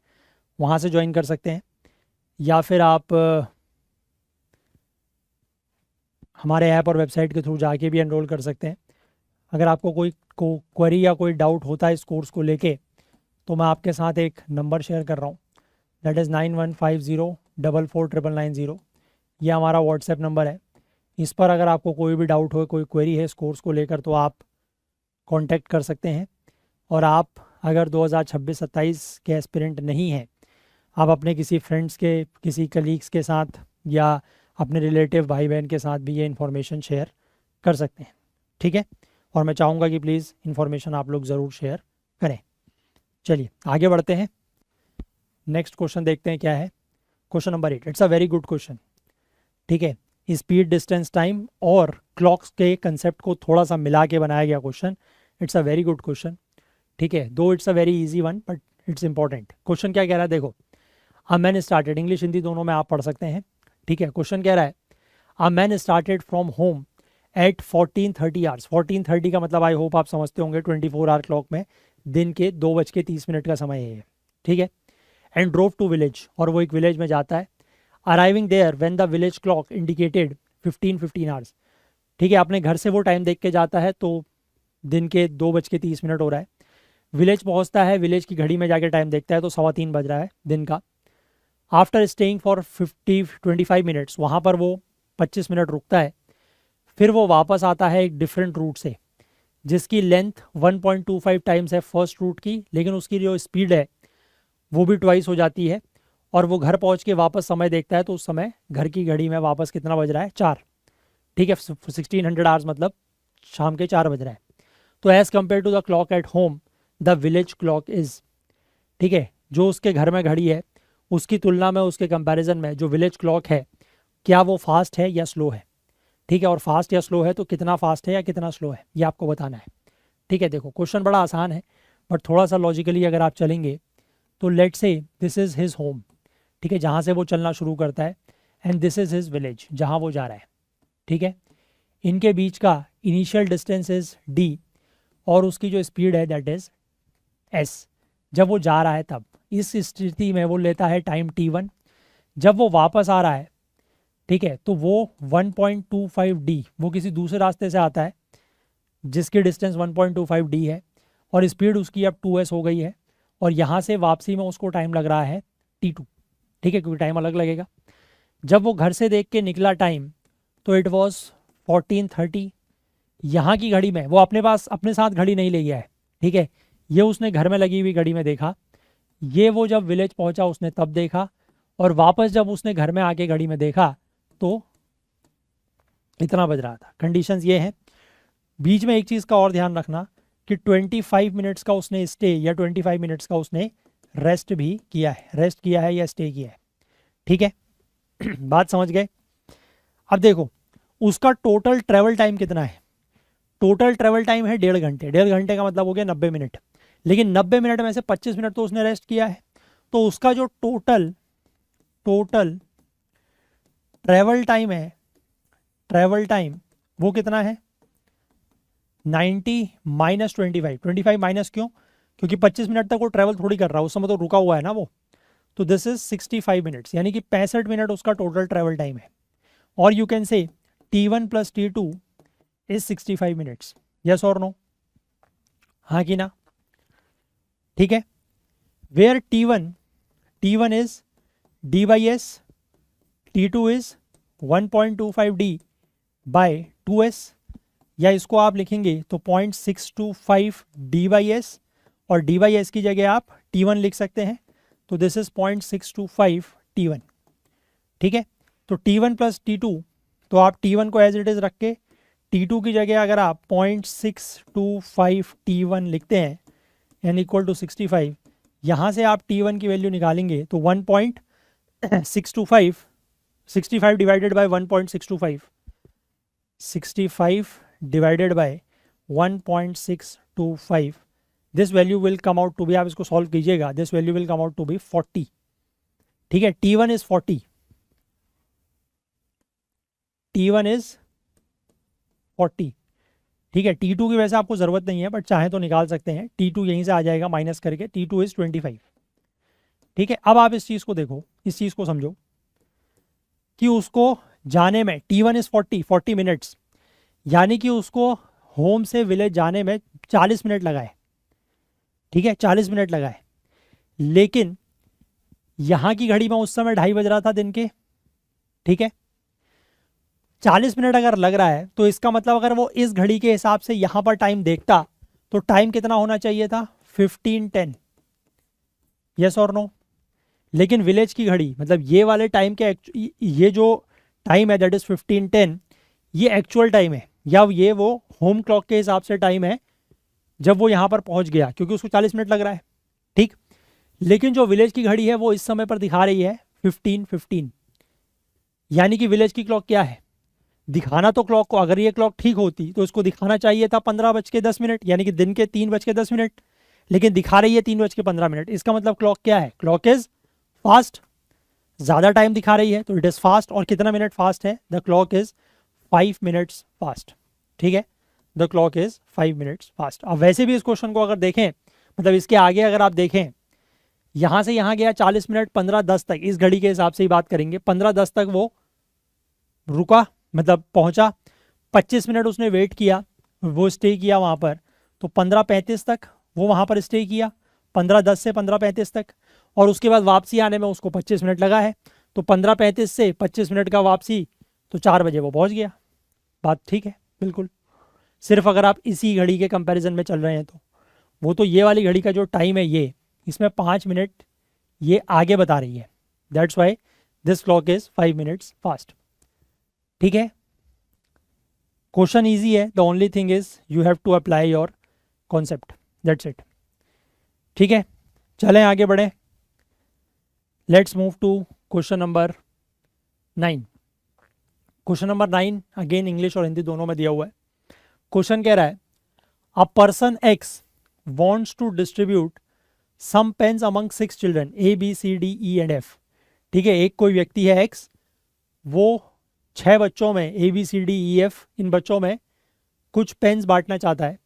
वहाँ से ज्वाइन कर सकते हैं, या फिर आप हमारे ऐप और वेबसाइट के थ्रू जाके भी एनरोल कर सकते हैं। अगर आपको कोई क्वेरी या कोई डाउट होता है इस कोर्स को लेके, तो मैं आपके साथ एक नंबर शेयर कर रहा हूँ, दैट इज़ 9150449990। ये हमारा व्हाट्सएप नंबर है। इस पर अगर आपको कोई भी डाउट हो, कोई क्वेरी है इस कोर्स को लेकर, तो आप कांटेक्ट कर सकते हैं। और आप अगर 2026-27 के एस्पिरेंट नहीं हैं, आप अपने किसी फ्रेंड्स के, किसी कलीग्स के साथ या अपने रिलेटिव भाई बहन के साथ भी ये इन्फॉर्मेशन शेयर कर सकते हैं। ठीक है, और मैं चाहूँगा कि प्लीज़ इन्फॉर्मेशन आप लोग ज़रूर शेयर करें। चलिए आगे बढ़ते हैं, नेक्स्ट क्वेश्चन देखते हैं क्या है। Question number 8, it's a very good question. ठीक है, स्पीड, डिस्टेंस, टाइम और क्लॉक्स के कंसेप्ट को थोड़ा सा मिला के बनाया गया question. It's a very good question. ठीक है, दो it's a very easy one but it's important. Question क्या कह रहा है देखो, a man started, English Hindi दोनों में आप पढ़ सकते हैं। ठीक है, क्वेश्चन कह रहा है a man started from home at 14:30 hours. 14:30 का मतलब आई होप आप समझते होंगे 24 आवर क्लॉक में दिन के 2:30 का समय है। ठीक है, एंड ड्रोव टू विलेज, और वो एक विलेज में जाता है। Arriving there when the village clock indicated 15:15 hours. ठीक है, अपने घर से वो टाइम देख के जाता है तो दिन के 2:30 हो रहा है। विलेज पहुंचता है, विलेज की घड़ी में जाके टाइम देखता है तो 3:15 बज रहा है दिन का। आफ्टर स्टेइंग फॉर 25 मिनट्स, वहाँ पर वो 25 मिनट रुकता है, फिर वो वापस आता है एक डिफरेंट रूट से जिसकी लेंथ 1.25 टाइम्स है फर्स्ट रूट की, लेकिन उसकी जो स्पीड है वो भी ट्वाइस हो जाती है, और वो घर पहुंच के वापस समय देखता है तो उस समय घर की घड़ी में वापस कितना बज रहा है, 4। ठीक है, 1600 आवर्स मतलब शाम के 4 बज रहा है। तो as compare to the clock at home the village clock is, ठीक है, जो उसके घर में घड़ी है उसकी तुलना में, उसके कंपैरिजन में जो विलेज क्लॉक है क्या वो फास्ट है या स्लो है। ठीक है, और फास्ट या स्लो है तो कितना फास्ट है या कितना स्लो है ये आपको बताना है। ठीक है, देखो क्वेश्चन बड़ा आसान है बट थोड़ा सा लॉजिकली अगर आप चलेंगे तो let's say this is his home, ठीक है, जहाँ से वो चलना शुरू करता है, and this is his village जहाँ वो जा रहा है। ठीक है, इनके बीच का इनिशियल डिस्टेंस इज डी और उसकी जो स्पीड है दैट इज एस जब वो जा रहा है तब। इस स्थिति में वो लेता है टाइम t1। जब वो वापस आ रहा है, ठीक है, तो वो 1.25 डी वो किसी दूसरे रास्ते से आता है जिसकी डिस्टेंस 1.25 डी है और स्पीड उसकी अब 2s हो गई है, और यहाँ से वापसी में उसको टाइम लग रहा है t2। ठीक है, क्योंकि टाइम अलग लगेगा। जब वो घर से देख के निकला टाइम तो इट वॉज 14:30। यहाँ की घड़ी में वो अपने पास अपने साथ घड़ी नहीं ले गया है, ठीक है, ये उसने घर में लगी हुई घड़ी में देखा। ये वो जब विलेज पहुंचा उसने तब देखा, और वापस जब उसने घर में आके घड़ी में देखा तो इतना बज रहा था। कंडीशंस ये हैं। बीच में एक चीज़ का और ध्यान रखना कि 25 मिनट्स का उसने स्टे या 25 मिनट्स का उसने रेस्ट भी किया है, रेस्ट किया है या स्टे किया है। ठीक है बात समझ गए। अब देखो उसका टोटल ट्रेवल टाइम कितना है। टोटल ट्रेवल टाइम है 1.5 घंटे। 1.5 घंटे का मतलब हो गया 90 मिनट, लेकिन 90 मिनट में से 25 मिनट तो उसने रेस्ट किया है, तो उसका जो टोटल ट्रेवल टाइम है, ट्रेवल टाइम वो कितना है 90 माइनस 25 माइनस क्यों, क्योंकि 25 मिनट तक वो ट्रैवल थोड़ी कर रहा है, उस समय तो रुका हुआ है ना वो। तो दिस इज 65 मिनट्स, यानी कि 65 मिनट उसका टोटल ट्रैवल टाइम है। और you can say t1 plus t2 is 65 minutes. Yes और नो, हाँ कि ना। ठीक है, where t1 is d by S, t2 is 1.25 d by 2s, या इसको आप लिखेंगे तो 0.625 d बाई एस, और d बाई एस की जगह आप t1 लिख सकते हैं, तो दिस इज 0.625 t1। ठीक है, तो t1 प्लस t2, तो आप t1 को एज इट इज रख के t2 की जगह अगर आप 0.625 t1 लिखते हैं एन इक्वल टू 65, यहाँ से आप t1 की वैल्यू निकालेंगे तो 1.625, 65 divided by 1.625, 65 divided by 1.625, this value will come out to be, आप इसको सॉल्व कीजिएगा, this value will come out to be 40। ठीक है, t1 इज 40, t1 इज 40। ठीक है, t2 की वैसे आपको ज़रूरत नहीं है बट चाहे तो निकाल सकते हैं, t2 यहीं से आ जाएगा माइनस करके, t2 इज 25। ठीक है, अब आप इस चीज़ को देखो, इस चीज़ को समझो कि उसको जाने में t1 इज 40 मिनट्स, यानी कि उसको होम से विलेज जाने में 40 मिनट लगाए। ठीक है, 40 मिनट लगाए, लेकिन यहाँ की घड़ी में उस समय 2:30 बज रहा था दिन के। ठीक है, 40 मिनट अगर लग रहा है तो इसका मतलब अगर वो इस घड़ी के हिसाब से यहाँ पर टाइम देखता तो टाइम कितना होना चाहिए था 15:10। यस और नो। लेकिन विलेज की घड़ी मतलब ये वाले टाइम के ये जो टाइम है दैट इज 15:10, ये एक्चुअल टाइम है या ये वो होम क्लॉक के हिसाब से टाइम है जब वो यहाँ पर पहुँच गया, क्योंकि उसको 40 मिनट लग रहा है। ठीक, लेकिन जो विलेज की घड़ी है वो इस समय पर दिखा रही है 15:15, यानी कि विलेज की क्लॉक क्या है, दिखाना तो क्लॉक को, अगर ये क्लॉक ठीक होती तो इसको दिखाना चाहिए था 15:10, यानी कि दिन के 3:10, लेकिन दिखा रही है 3:15। इसका मतलब क्लॉक क्या है, क्लॉक इज फास्ट, ज़्यादा टाइम दिखा रही है तो इट इज़ फास्ट। और कितना मिनट फास्ट है, the clock is 5 minutes fast. ठीक है, the clock is 5 minutes fast. अब वैसे भी इस क्वेश्चन को अगर देखें, मतलब इसके आगे अगर आप देखें, यहाँ से यहाँ गया 40 मिनट 15:10 तक, इस घड़ी के हिसाब से ही बात करेंगे, 15:10 तक वो रुका मतलब पहुंचा, 25 मिनट उसने वेट किया, वो स्टे किया वहाँ पर, तो 15:35 तक वो वहाँ पर स्टे किया, 15:10 से 15:35 तक, और उसके बाद वापसी आने में उसको 25 मिनट लगा है, तो 15:35 से 25 मिनट का वापसी तो 4 बजे वो पहुंच गया। बात ठीक है बिल्कुल। सिर्फ अगर आप इसी घड़ी के कंपैरिजन में चल रहे हैं तो वो तो ये वाली घड़ी का जो टाइम है ये इसमें 5 मिनट ये आगे बता रही है, that's why this clock is 5 minutes fast. ठीक है, क्वेश्चन इजी है, the only thing is you have to apply your concept, that's it. ठीक है, चलें आगे बढ़ें। Let's move to question number 9। Question number 9 again English और हिंदी दोनों में दिया हुआ है। क्वेश्चन कह रहा है a person x wants to distribute some pens among 6 children A, B, C, D, E and F। ठीक है, एक कोई व्यक्ति है X, वो 6 बच्चों में A, B, C, D, E, F इन बच्चों में कुछ पेन्स बांटना चाहता है।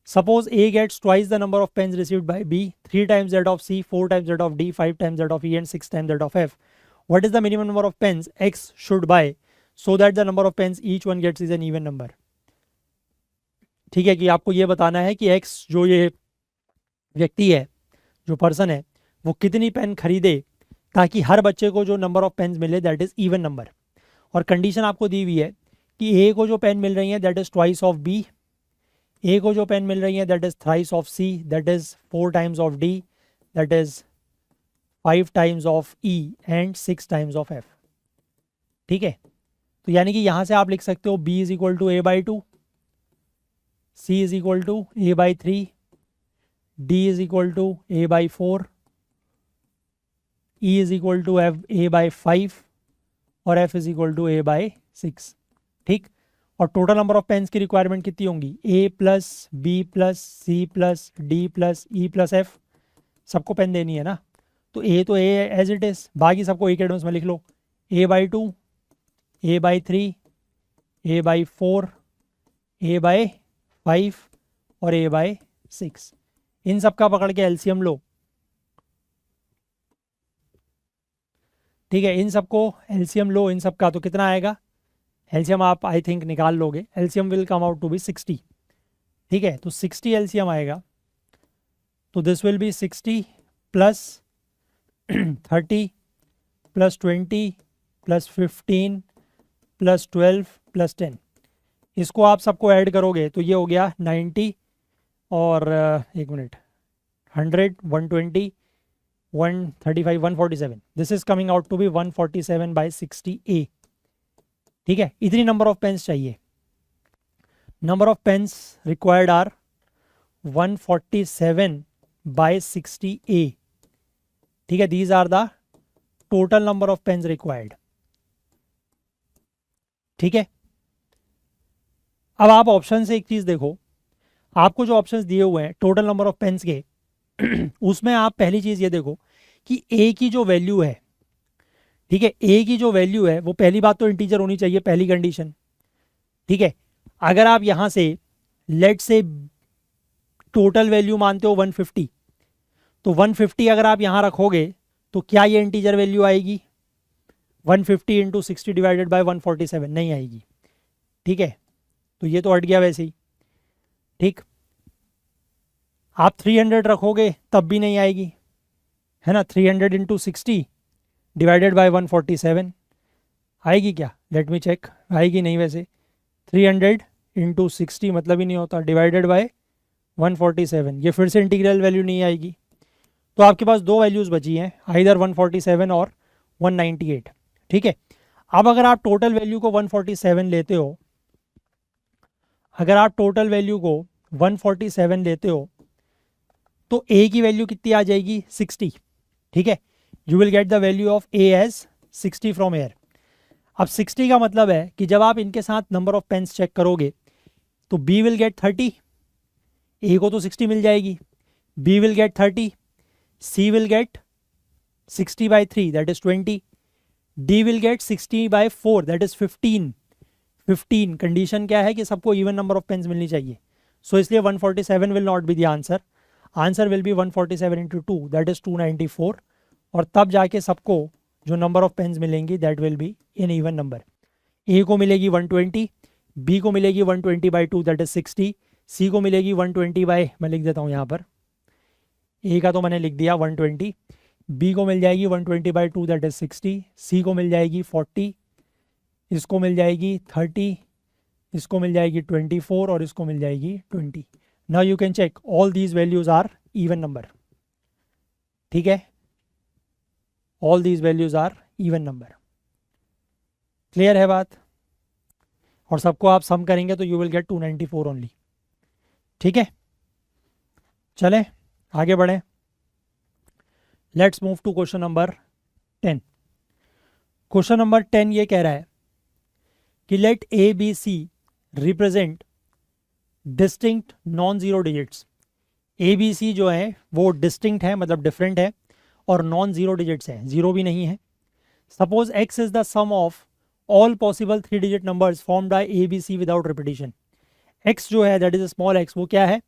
Suppose A gets twice the number of pens received by B, 3 times that of C, 4 times that of D, 5 times that of E and 6 times that of F। What is the minimum number of pens X should buy so that the number of pens each one gets is an even number। ठीक है, कि आपको ये बताना है कि एक्स जो ये व्यक्ति है, जो पर्सन है, वो कितनी पेन खरीदे ताकि हर बच्चे को जो नंबर ऑफ पेन्स मिले दैट इज़ इवन नंबर। और कंडीशन आपको दी हुई है कि ए को जो पेन मिल रही है that is twice of B, A को जो पेन मिल रही है that is thrice of C, that is 4 times of D, that is 5 times of E and 6 times of F. ठीक है, तो यानी कि यहाँ से आप लिख सकते हो B is equal to A by 2, C is equal to A by 3, D is equal to A by 4, E is equal to A by 5 और F is equal to A by 6। ठीक, और टोटल नंबर ऑफ पेन्स की रिक्वायरमेंट कितनी होंगी A plus B plus C plus D plus E plus F, सबको पेन देनी है ना। तो A तो A एज इट इज़, बाकी सबको एक एडवांस में लिख लो, A by 2, A by 3, A by 4, A by 5 और A बाई 6। इन सब का पकड़ के एलसीएम लो। ठीक है, इन सबको एलसीएम लो इन सब का, तो कितना आएगा एलसीएम आप आई थिंक निकाल लोगे। LCM will come out to be 60। ठीक है, तो 60 एलसीएम आएगा, तो this will be 60 plus 30 plus 20 plus 15 plus 12 plus 10। इसको आप सबको ऐड करोगे तो ये हो गया 90 और एक minute 100 120 135 147। This is coming out to be 147 by 60 A. ठीक है, इतनी नंबर ऑफ पेन्स चाहिए। Number of pens required are 147 by 60 A. ठीक है, these are the total number of pens required. ठीक है, अब आप ऑप्शन से एक चीज़ देखो, आपको जो ऑप्शंस दिए हुए हैं टोटल नंबर ऑफ पेन्स के उसमें आप पहली चीज़ ये देखो कि ए की जो वैल्यू है, ठीक है, ए की जो वैल्यू है वो पहली बात तो इंटीजर होनी चाहिए, पहली कंडीशन। ठीक है, अगर आप यहाँ से लेट से टोटल वैल्यू मानते हो 150, तो 150 अगर आप यहाँ रखोगे तो क्या ये इंटीजर वैल्यू आएगी 150 इंटू 60 डिवाइडेड बाई 147? नहीं आएगी। ठीक है, तो ये तो हट गया वैसे ही। ठीक, आप 300 रखोगे तब भी नहीं आएगी, है ना। 300 इंटू 60 डिवाइडेड बाई 147 आएगी क्या? लेट मी चेक, आएगी नहीं वैसे। 300 इंटू 60 मतलब ही नहीं होता, डिवाइडेड बाई 147, ये फिर से इंटीग्रल वैल्यू नहीं आएगी। तो आपके पास दो वैल्यूज़ बची हैं, आइदर 147 और 198। ठीक है, अब अगर आप टोटल वैल्यू को 147 लेते हो, अगर आप टोटल वैल्यू को 147 लेते हो तो ए की वैल्यू कितनी आ जाएगी 60। ठीक है, you will get the value of A as 60 from here. अब 60 का मतलब है कि जब आप इनके साथ नंबर ऑफ पेन्स चेक करोगे तो बी विल गेट 30, ए को तो 60 मिल जाएगी, B will get 30, C will get 60 by 3 that is 20, D will get 60 by 4 that is 15। Condition क्या है कि सबको इवन नंबर ऑफ पेन्स मिलनी चाहिए। सो इसलिए 147 will not be the answer, answer will be 147 into 2 that is 294, और तब जाके सबको जो नंबर ऑफ पेन्स मिलेंगी that will be in even number. A को मिलेगी 120, बी को मिलेगी 120 बाई 2 दैट इज 60, सी को मिलेगी 120 बाई, मैं लिख देता हूँ यहाँ पर, ए का तो मैंने लिख दिया 120, बी को मिल जाएगी 120 बाई 2 दैट इज 60, सी को मिल जाएगी 40, इसको मिल जाएगी 30, इसको मिल जाएगी 24 और इसको मिल जाएगी 20। Now you can check all these values are even number. ठीक है, all these values are even number. Clear है बात? और सबको आप सम करेंगे तो यू विल गेट 294 ओनली। ठीक है, चलें आगे बढ़ें। Let's move to question number 10। Question number 10 ये कह रहा है कि let A B C represent distinct non zero digits. A B C जो है वो डिस्टिंक्ट है, मतलब डिफरेंट है, और नॉन जीरो डिजिट्स है, जीरो भी नहीं है। Suppose X is the sum of all possible 3 digit numbers formed by A B C without repetition. X जो है दैट इज स्मॉल एक्स, वो क्या है?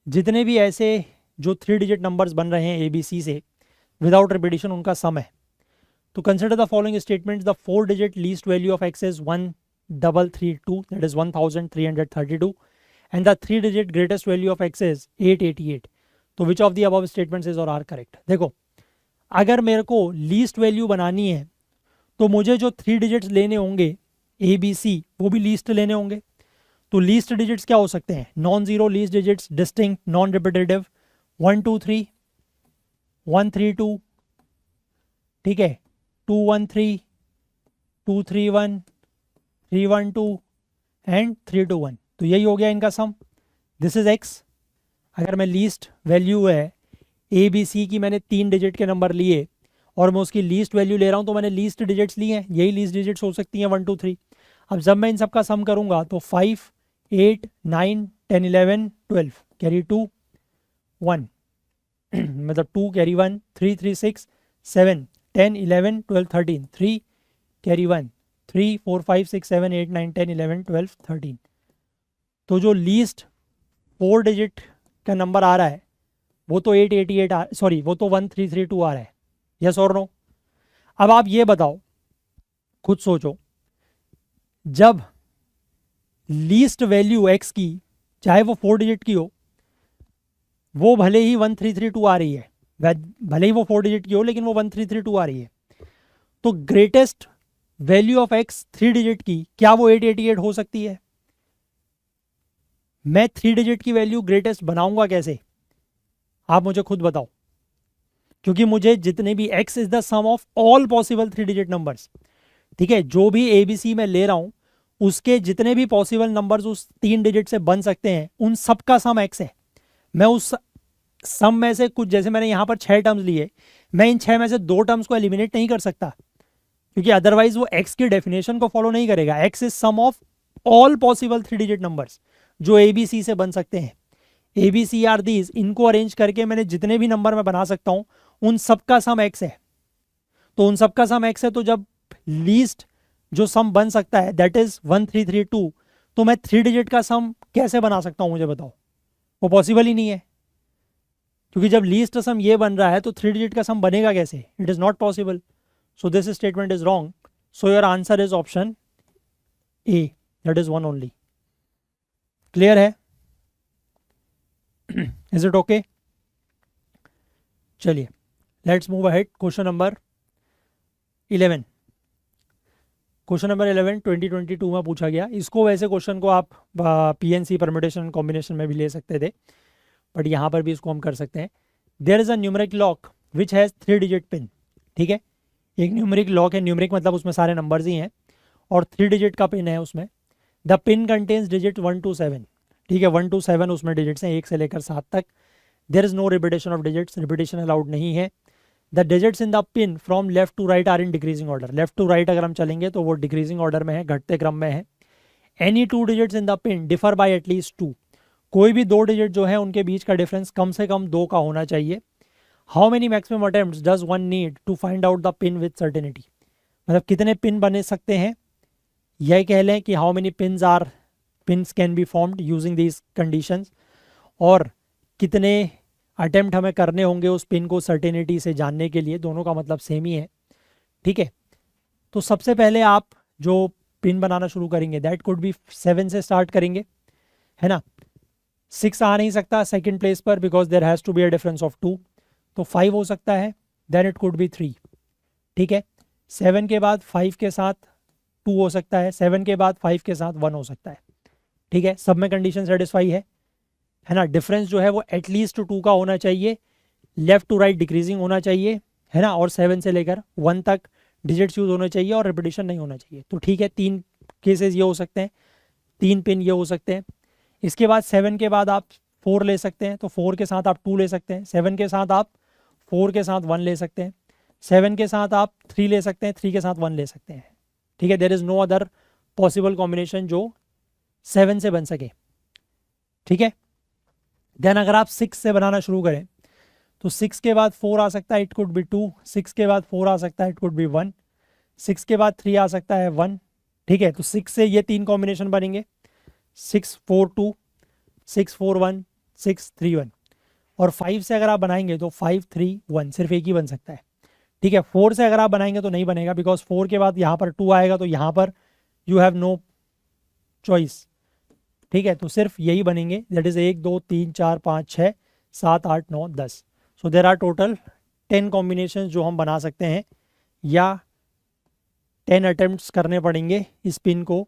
जितने भी ऐसे जो 3 डिजिट नंबर्स बन रहे हैं ए बी सी से विदाउट रिपीटिशन, उनका सम है। तो consider the following statements. The 4 digit least value of x is 1332, that is 1332, and the 3 digit greatest value of x is 888। तो which of the above statements is और आर करेक्ट? देखो, अगर मेरे को लीस्ट वैल्यू बनानी है तो मुझे जो 3 डिजिट्स लेने होंगे ए बी सी, वो भी लीस्ट लेने होंगे। तो लीस्ट डिजिट्स क्या हो सकते हैं? Non zero least digits, distinct, non repetitive, 123, 132, ठीक है, 213, 231, 312 एंड 321। तो यही हो गया इनका सम। This is x. अगर मैं लीस्ट वैल्यू है ए बी सी की, मैंने 3 डिजिट के नंबर लिए और मैं उसकी लीस्ट वैल्यू ले रहा हूं, तो मैंने लीस्ट डिजिट्स लिए हैं, यही लीस्ट डिजिट्स हो सकती हैं 1 2 3। अब जब मैं इन सबका सम करूंगा तो 5 8 9 10 11 12 कैरी 2 1 मतलब 2 कैरी 1, 3 3 6 7 10 11 12 13, 3 कैरी 1, 3 4 5 6 7 8 9 10 11 12 13। तो जो लीस्ट 4 डिजिट का नंबर आ रहा है वो तो 888 सॉरी वो तो 1332 आ रहा है। यस और नो? अब आप ये बताओ, खुद सोचो, जब लीस्ट वैल्यू एक्स की, चाहे वो 4 डिजिट की हो, वो भले ही 1332 आ रही है, भले ही वो 4 डिजिट की हो, लेकिन वो 1332 आ रही है, तो greatest value of x 3 digit की, क्या वो 888 हो सकती है? मैं 3 डिजिट की वैल्यू ग्रेटेस्ट बनाऊंगा कैसे? आप मुझे खुद बताओ। क्योंकि मुझे जितने भी x is the sum of all possible 3 digit numbers, ठीक है, जो भी ए बी सी में ले रहा हूं उसके जितने भी पॉसिबल नंबर्स उस 3 डिजिट से बन सकते हैं, उन सब का सम x है। मैं उस सम में से कुछ, जैसे मैंने यहां पर 6 टर्म्स लिए, मैं इन 6 में से 2 टर्म्स को एलिमिनेट नहीं कर सकता, क्योंकि अदरवाइज वो x की डेफिनेशन को फॉलो नहीं करेगा। x is sum of all possible 3 digit numbers जो ए बी सी से बन सकते हैं। A B C are these, इनको अरेंज करके मैंने जितने भी नंबर मैं बना सकता हूं उन सब का सम x है। तो उन सब का सम x है, तो जब लीस्ट जो सम बन सकता है दैट इज 1332, तो मैं 3 डिजिट का सम कैसे बना सकता हूं? मुझे बताओ। वो पॉसिबल ही नहीं है, क्योंकि जब लीस्ट सम ये बन रहा है तो 3 डिजिट का सम बनेगा कैसे? It is not possible. So this statement is wrong. So your answer is option A, that is 1 only. Clear है? Is it okay? चलिए let's move ahead. Question number 11। Question number 11 2022 में पूछा गया। इसको वैसे क्वेश्चन को आप पीएनसी परम्यूटेशन कॉम्बिनेशन में भी ले सकते थे, बट यहाँ पर भी इसको हम कर सकते हैं। There is a numeric lock which has 3 digit pin. ठीक है, एक न्यूमेरिक लॉक है, न्यूमेरिक मतलब उसमें सारे नंबर्स ही हैं, और 3 डिजिट का पिन है उसमें। The pin contains digit 1 to 7। ठीक है, 1 to 7 उसमें डिजिट्स हैं, 1 से लेकर 7 तक। There is no repetition of digits, repetition allowed नहीं है। The digits in the pin from left to right are in decreasing order. Left to right अगर हम चलेंगे तो वो डिक्रीजिंग ऑर्डर में है, घटते क्रम में है। Any 2 digits in the pin differ by at least 2। कोई भी 2 डिजिट जो है उनके बीच का डिफरेंस कम से कम 2 का होना चाहिए। How many maximum attempts does one need to find out the pin with certainty. मतलब कितने पिन बने सकते हैं, यह कह लें कि how many pins can be formed using these conditions, और कितने अटेम्प्ट हमें करने होंगे उस पिन को सर्टेनिटी से जानने के लिए। दोनों का मतलब सेम ही है। ठीक है, तो सबसे पहले आप जो पिन बनाना शुरू करेंगे दैट कुड बी 7 से स्टार्ट करेंगे, है ना। 6 आ नहीं सकता सेकंड प्लेस पर because there has to be a difference of 2, तो 5 हो सकता है, देन इट कुड बी 3। ठीक है, 7 के बाद 5 के साथ 2 हो सकता है, 7 के बाद 5 के साथ 1 हो सकता है। ठीक है, सब में कंडीशन सेटिस्फाई है ना। डिफरेंस जो है वो एटलीस्ट 2 का होना चाहिए, लेफ्ट टू राइट डिक्रीजिंग होना चाहिए, है ना, और 7 से लेकर 1 तक डिजिट्स यूज होने चाहिए और रिपीटिशन नहीं होना चाहिए। तो ठीक है, 3 केसेस ये हो सकते हैं, 3 पिन ये हो सकते हैं। इसके बाद 7 के बाद आप 4 ले सकते हैं, तो 4 के साथ आप 2 ले सकते हैं, 7 के साथ आप 4 के साथ 1 ले सकते हैं, 7 के साथ आप 3 ले सकते हैं, 3 के साथ 1 ले सकते हैं। ठीक है, there is no other possible combination जो 7 से बन सके। ठीक है, देन अगर आप 6 से बनाना शुरू करें तो 6 के बाद 4 आ सकता है, इट कुड बी 2, 6 के बाद 4 आ सकता है, इट कुड बी 1, 6 के बाद 3 आ सकता है 1। ठीक है, तो 6 से ये 3 कॉम्बिनेशन बनेंगे, 6 4 2, 6 4 1, 6 3 1। और 5 से अगर आप बनाएंगे तो 5 3 1, सिर्फ एक ही बन सकता है। ठीक है, 4 से अगर आप बनाएंगे तो नहीं बनेगा, बिकॉज 4 के बाद यहाँ पर 2 आएगा, तो यहाँ पर यू हैव नो चॉइस। ठीक है, तो सिर्फ यही बनेंगे, that is 1 2 3 4 5 6 7 8 9 10। So there are total 10 combination जो हम बना सकते हैं, या 10 अटेम्प्ट्स करने पड़ेंगे इस पिन को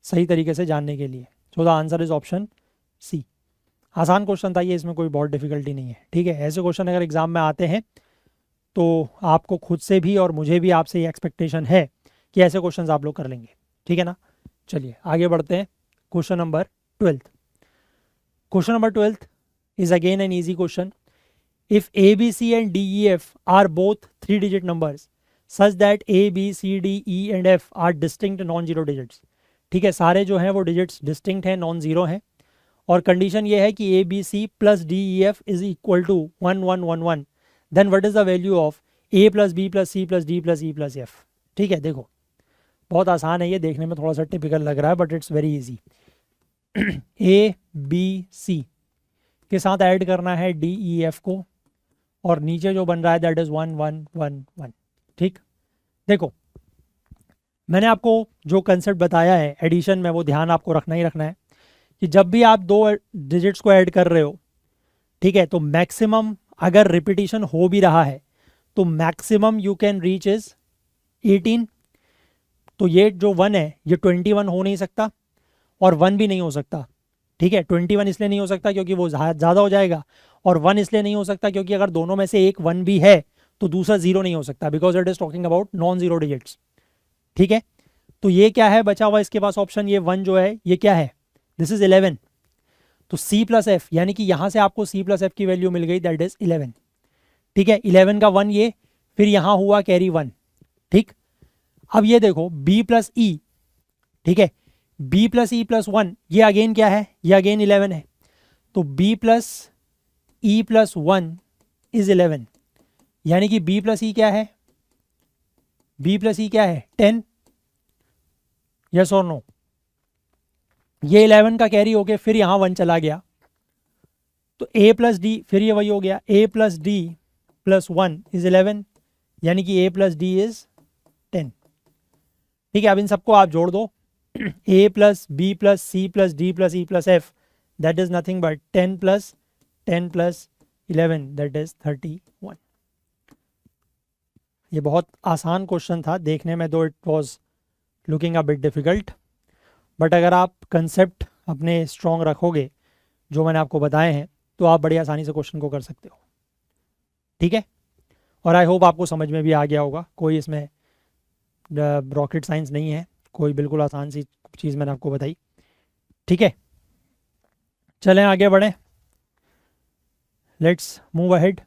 सही तरीके से जानने के लिए। So the answer is option C. आसान क्वेश्चन था ये, इसमें कोई बहुत डिफिकल्टी नहीं है। ठीक है, ऐसे क्वेश्चन अगर एग्जाम में आते हैं तो आपको खुद से भी और मुझे भी आपसे ये एक्सपेक्टेशन है कि ऐसे क्वेश्चंस आप लोग कर लेंगे। ठीक है ना, चलिए आगे बढ़ते हैं। Question number 12th। Question number 12th is again an easy question. If A, B, C and D, E, F are both 3-digit numbers such that A, B, C, D, E and F are distinct non-zero digits. ठीक है, सारे जो हैं वो डिजिट्स डिस्टिंक्ट हैं, नॉन जीरो हैं, और कंडीशन ये है कि A, B, C plus D, E, F is equal to 1 1 1 1, then what is the value of A plus B plus C plus D plus E plus F। ठीक है, देखो बहुत आसान है ये, देखने में थोड़ा सा टिपिकल लग रहा है but it's very easy. A, B, C के साथ ऐड करना है D, E, F को, और नीचे जो बन रहा है दैट इज 1 1 1 1। ठीक, देखो मैंने आपको जो कंसेप्ट बताया है एडिशन में, वो ध्यान आपको रखना ही रखना है कि जब भी आप 2 डिजिट्स को ऐड कर रहे हो, ठीक है, तो मैक्सिमम अगर रिपीटिशन हो भी रहा है तो maximum you can reach is 18। तो ये जो 1 है ये 21 हो नहीं सकता और 1 भी नहीं हो सकता। ठीक है, 21 इसलिए नहीं हो सकता क्योंकि वो ज़्यादा हो जाएगा, और 1 इसलिए नहीं हो सकता क्योंकि अगर दोनों में से एक 1 भी है तो दूसरा 0 नहीं हो सकता, because it is talking about non zero digits. ठीक है, तो ये क्या है बचा हुआ इसके पास ऑप्शन, ये 1 जो है ये क्या है, दिस इज 11। तो C प्लस एफ, यानी कि यहां से आपको C प्लस एफ की वैल्यू मिल गई, दैट इज 11। ठीक है, 11 का 1 ये, फिर यहां हुआ कैरी 1। ठीक, अब ये देखो B प्लस E, ठीक है, B प्लस E प्लस 1, ये अगेन क्या है, ये अगेन 11 है। तो B plus E plus 1 is 11, यानी कि B प्लस E क्या है, B प्लस E क्या है 10, यस और नो। ये 11 का कैरी हो गया, फिर यहां 1 चला गया, तो A प्लस डी, फिर ये वही हो गया, A plus D plus 1 is 11, यानी कि A प्लस डी इज 10। ठीक है, अब इन सबको आप जोड़ दो, A plus B plus C plus D plus E plus F, that is nothing but 10 plus 10 plus 11, that is 31। ये बहुत आसान क्वेश्चन था देखने में, दो it was looking a bit difficult, but अगर आप कंसेप्ट अपने स्ट्रॉन्ग रखोगे जो मैंने आपको बताए हैं तो आप बड़ी आसानी से क्वेश्चन को कर सकते हो। ठीक है, और आई होप आपको समझ में भी आ गया होगा, कोई इसमें रॉकेट साइंस नहीं है, कोई बिल्कुल आसान सी चीज़ मैंने आपको बताई। ठीक है, चलें आगे बढ़ें, let's move ahead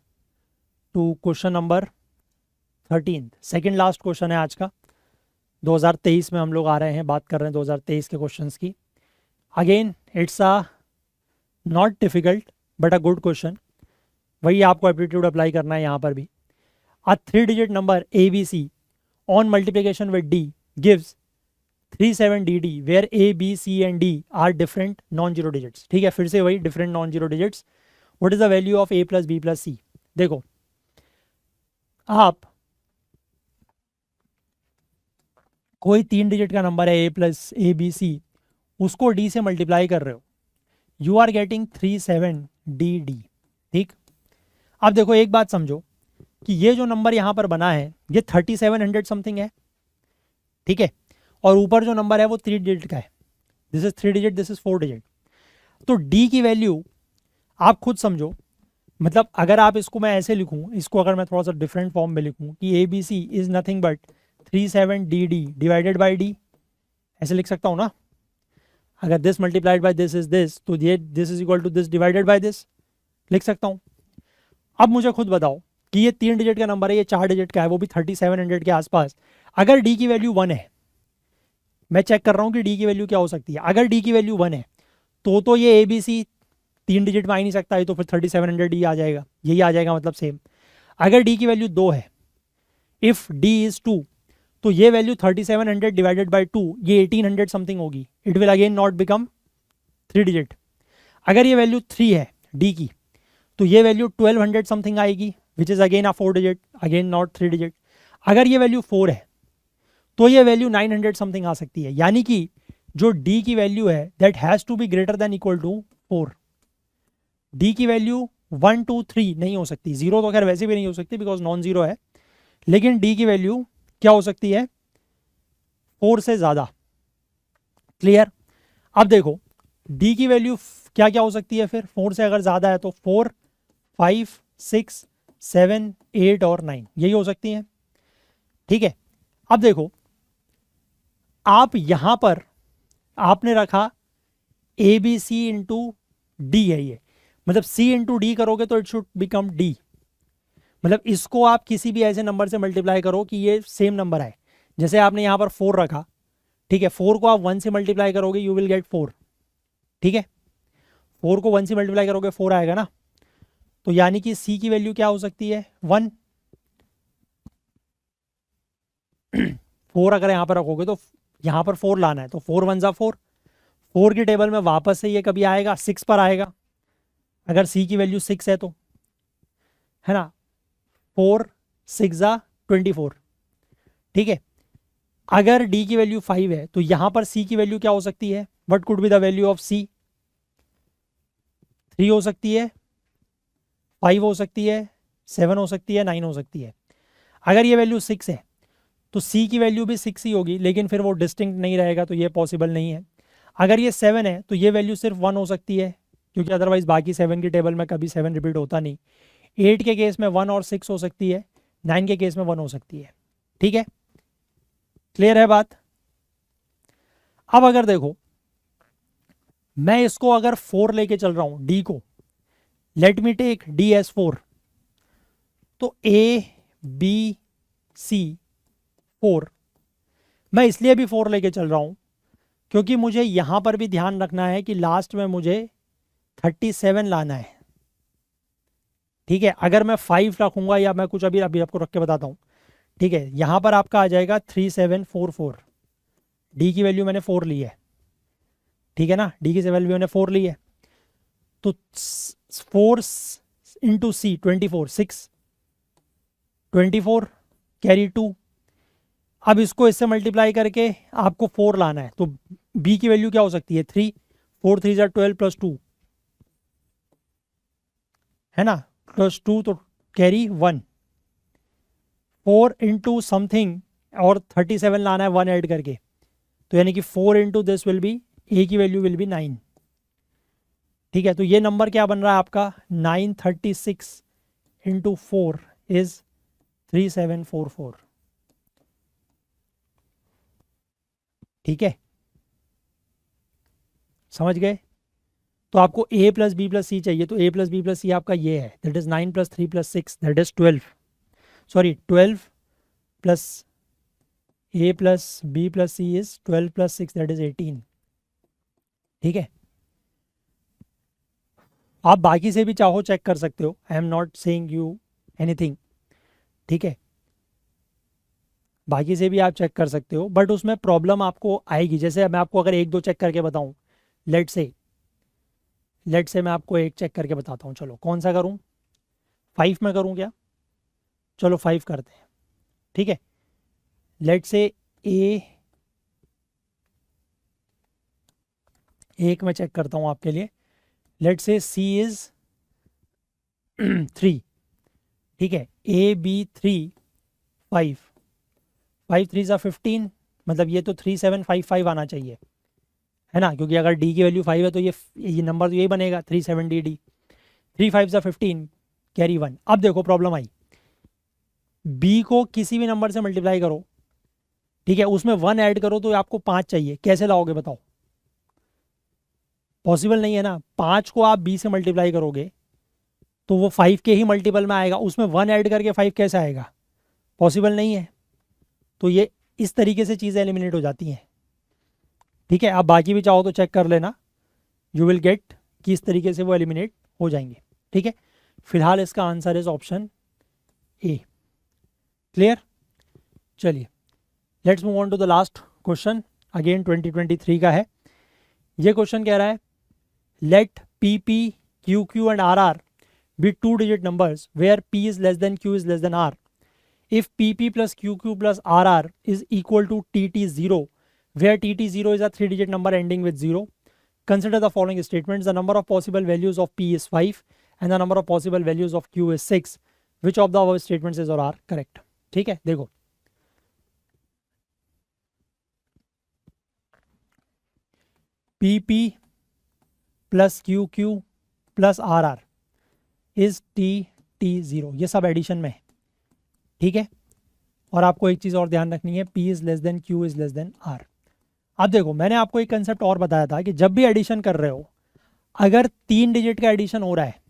to question number 13। Second last question है आज का। 2023 में हम लोग आ रहे हैं, बात कर रहे हैं 2023 के क्वेश्चंस की। Again it's a not difficult but a good question, वही आपको एप्टीट्यूड अप्लाई करना है यहाँ पर भी। A 3-digit number ABC on multiplication with D gives 37DD where A, B, C and D are different non zero digits. ठीक है, फिर से वही different non zero digits. What is the value of A plus B plus C। देखो आप कोई 3 डिजिट का नंबर है A प्लस ABC, उसको D से मल्टीप्लाई कर रहे हो, यू आर गेटिंग 37DD। ठीक, अब देखो एक बात समझो कि ये जो नंबर यहां पर बना है ये 3700 समथिंग है। ठीक है, और ऊपर जो नंबर है वो 3 डिजिट का है, this is 3 digit, this is 4 digit. तो डी की वैल्यू आप खुद समझो, मतलब अगर आप इसको मैं ऐसे लिखूं, इसको अगर मैं थोड़ा सा डिफरेंट फॉर्म में लिखूं कि A B C is nothing but 37 D D divided by D, ऐसे लिख सकता हूँ ना। अगर this multiplied by this is this, तो ये this is equal to this divided by this लिख सकता हूँ। अब मुझे खुद बताओ कि ये 3 डिजिट का नंबर है, ये 4 डिजिट का है, वो भी 3700 के आसपास। अगर डी की वैल्यू 1 है, मैं चेक कर रहा हूँ कि डी की वैल्यू क्या हो सकती है। अगर डी की वैल्यू 1 है तो ये ए बी सी 3 डिजिट में आ ही नहीं सकता है, तो फिर 3700 डी आ जाएगा, यही आ जाएगा मतलब सेम। अगर डी की वैल्यू 2 है, इफ डी इज 2, तो ये वैल्यू 3700 डिवाइडेड बाई 2 ये 1800 समथिंग होगी, it will again not become 3 digit. अगर ये वैल्यू 3 है डी की, तो ये वैल्यू 1200 समथिंग आएगी, which is again a 4 digit, again not 3 digit. अगर ये वैल्यू 4 है तो ये वैल्यू 900 समथिंग आ सकती है, यानी कि जो डी की वैल्यू है that has to be greater than equal to 4। D की वैल्यू 1 2 3 नहीं हो सकती, जीरो तो खैर वैसे भी नहीं हो सकती बिकॉज नॉन जीरो है, लेकिन डी की वैल्यू क्या हो सकती है, 4 से ज्यादा। क्लियर। अब देखो डी की वैल्यू क्या क्या हो सकती है फिर, 4 से अगर ज्यादा है तो 4 5 6 7 8 और 9 यही हो सकती है। ठीक है। अब देखो आप यहां पर आपने रखा A B C into D है ये, मतलब सी इंटू डी करोगे तो इट शुड बिकम डी। मतलब इसको आप किसी भी ऐसे नंबर से मल्टीप्लाई करो कि ये सेम नंबर आए, जैसे आपने यहां पर 4 रखा, ठीक है, 4 को आप 1 से मल्टीप्लाई करोगे यू विल गेट 4। ठीक है, 4 को 1 से मल्टीप्लाई करोगे 4 आएगा ना, तो यानी कि सी की वैल्यू क्या हो सकती है 1। 4 अगर यहां पर रखोगे तो यहां पर 4 लाना है, तो 4 1 जा 4, 4 की टेबल में वापस से ये कभी आएगा 6 पर आएगा, अगर सी की वैल्यू 6 है तो, है ना, 4 6 जा 24। ठीक है। अगर डी की वैल्यू 5 है तो यहां पर सी की वैल्यू क्या हो सकती है, what could be the value of C, 3 हो सकती है, 5 हो सकती है, 7 हो सकती है, 9 हो सकती है। अगर ये वैल्यू 6 है तो सी की वैल्यू भी 6 ही होगी, लेकिन फिर वो डिस्टिंक्ट नहीं रहेगा, तो ये पॉसिबल नहीं है। अगर ये 7 है तो ये वैल्यू सिर्फ 1 हो सकती है, क्योंकि अदरवाइज बाकी 7 की टेबल में कभी 7 रिपीट होता नहीं। 8 के केस में 1 और 6 हो सकती है, 9 के केस में 1 हो सकती है। ठीक है, क्लियर है बात। अब अगर देखो मैं इसको अगर 4 लेके चल रहा हूं डी को, let me take D S 4, तो ए बी सी 4, मैं इसलिए भी 4 लेके चल रहा हूं क्योंकि मुझे यहां पर भी ध्यान रखना है कि लास्ट में मुझे 37 लाना है। ठीक है, अगर मैं 5 रखूंगा या मैं कुछ अभी अभी आपको रख के बताता हूं। ठीक है, यहां पर आपका आ जाएगा 3744, डी की वैल्यू मैंने 4 ली है, ठीक है ना, डी की वैल्यू मैंने 4 ली है, तो 4 इंटू सी 24 6 24 कैरी 2। अब इसको इससे मल्टीप्लाई करके आपको 4 लाना है, तो बी की वैल्यू क्या हो सकती है 3, 4 3 12 प्लस 2, है ना, प्लस 2 तो कैरी 1, 4 इंटू समथिंग और 37 लाना है 1 ऐड करके, तो यानी कि 4 इंटू दिस विल बी, ए की वैल्यू विल बी 9। ठीक है, तो ये नंबर क्या बन रहा है आपका 936 इंटू 4 इज 3744। ठीक है, समझ गए। तो आपको a plus B plus C चाहिए, तो a plus B plus C आपका ये है, that is 9 plus 3 plus 6 that is 12, sorry 12 plus a plus B plus C is 12 plus 6 that is 18। ठीक है, आप बाकी से भी चाहो चेक कर सकते हो, I am not saying you anything. ठीक है, बाकी से भी आप चेक कर सकते हो, बट उसमें प्रॉब्लम आपको आएगी। जैसे मैं आपको अगर एक दो चेक करके बताऊं, लेट से मैं आपको एक चेक करके बताता हूँ, चलो कौन सा करूँ, 5 में करूँ क्या, चलो 5 करते हैं। ठीक है, लेट से ए, एक मैं चेक करता हूँ आपके लिए, लेट से सी इज 3। ठीक है, ए बी 3 5, 5 3 ज़ा 15, मतलब ये तो 3755 आना चाहिए, है ना, क्योंकि अगर डी की वैल्यू 5 है तो ये नंबर तो यही बनेगा 37DD। 3 5 सा 15, कैरी 1। अब देखो प्रॉब्लम आई, बी को किसी भी नंबर से मल्टीप्लाई करो, ठीक है, उसमें 1 ऐड करो तो आपको 5 चाहिए, कैसे लाओगे बताओ? पॉसिबल नहीं है ना। 5 को आप बी से मल्टीप्लाई करोगे तो वो 5 के ही मल्टीपल में आएगा, उसमें 1 ऐड करके 5 कैसे आएगा? पॉसिबल नहीं है। तो ये इस तरीके से चीज़ें एलिमिनेट हो जाती हैं, ठीक है। आप बाकी भी चाहो तो चेक कर लेना, यू विल गेट कि इस तरीके से वो एलिमिनेट हो जाएंगे, ठीक है। फिलहाल इसका answer is option A. Clear? चलिए let's move on to the last question, again 2023 का है। ये क्वेश्चन कह रहा है let P P Q Q and R R be 2 digit numbers where P is less than Q is less than R. If PP plus QQ plus RR is equal to TT0, where TT0 is a 3-digit number ending with 0, consider the following statements. The number of possible values of P is 5 and the number of possible values of Q is 6. Which of the above statements is or are correct? ठीक है, देखो PP plus QQ plus RR is TT0, ये सब एडिशन में है, ठीक है। और आपको एक चीज़ और ध्यान रखनी है, P is less than Q is less than R। अब देखो मैंने आपको एक कंसेप्ट और बताया था कि जब भी एडिशन कर रहे हो, अगर 3 डिजिट का एडिशन हो रहा है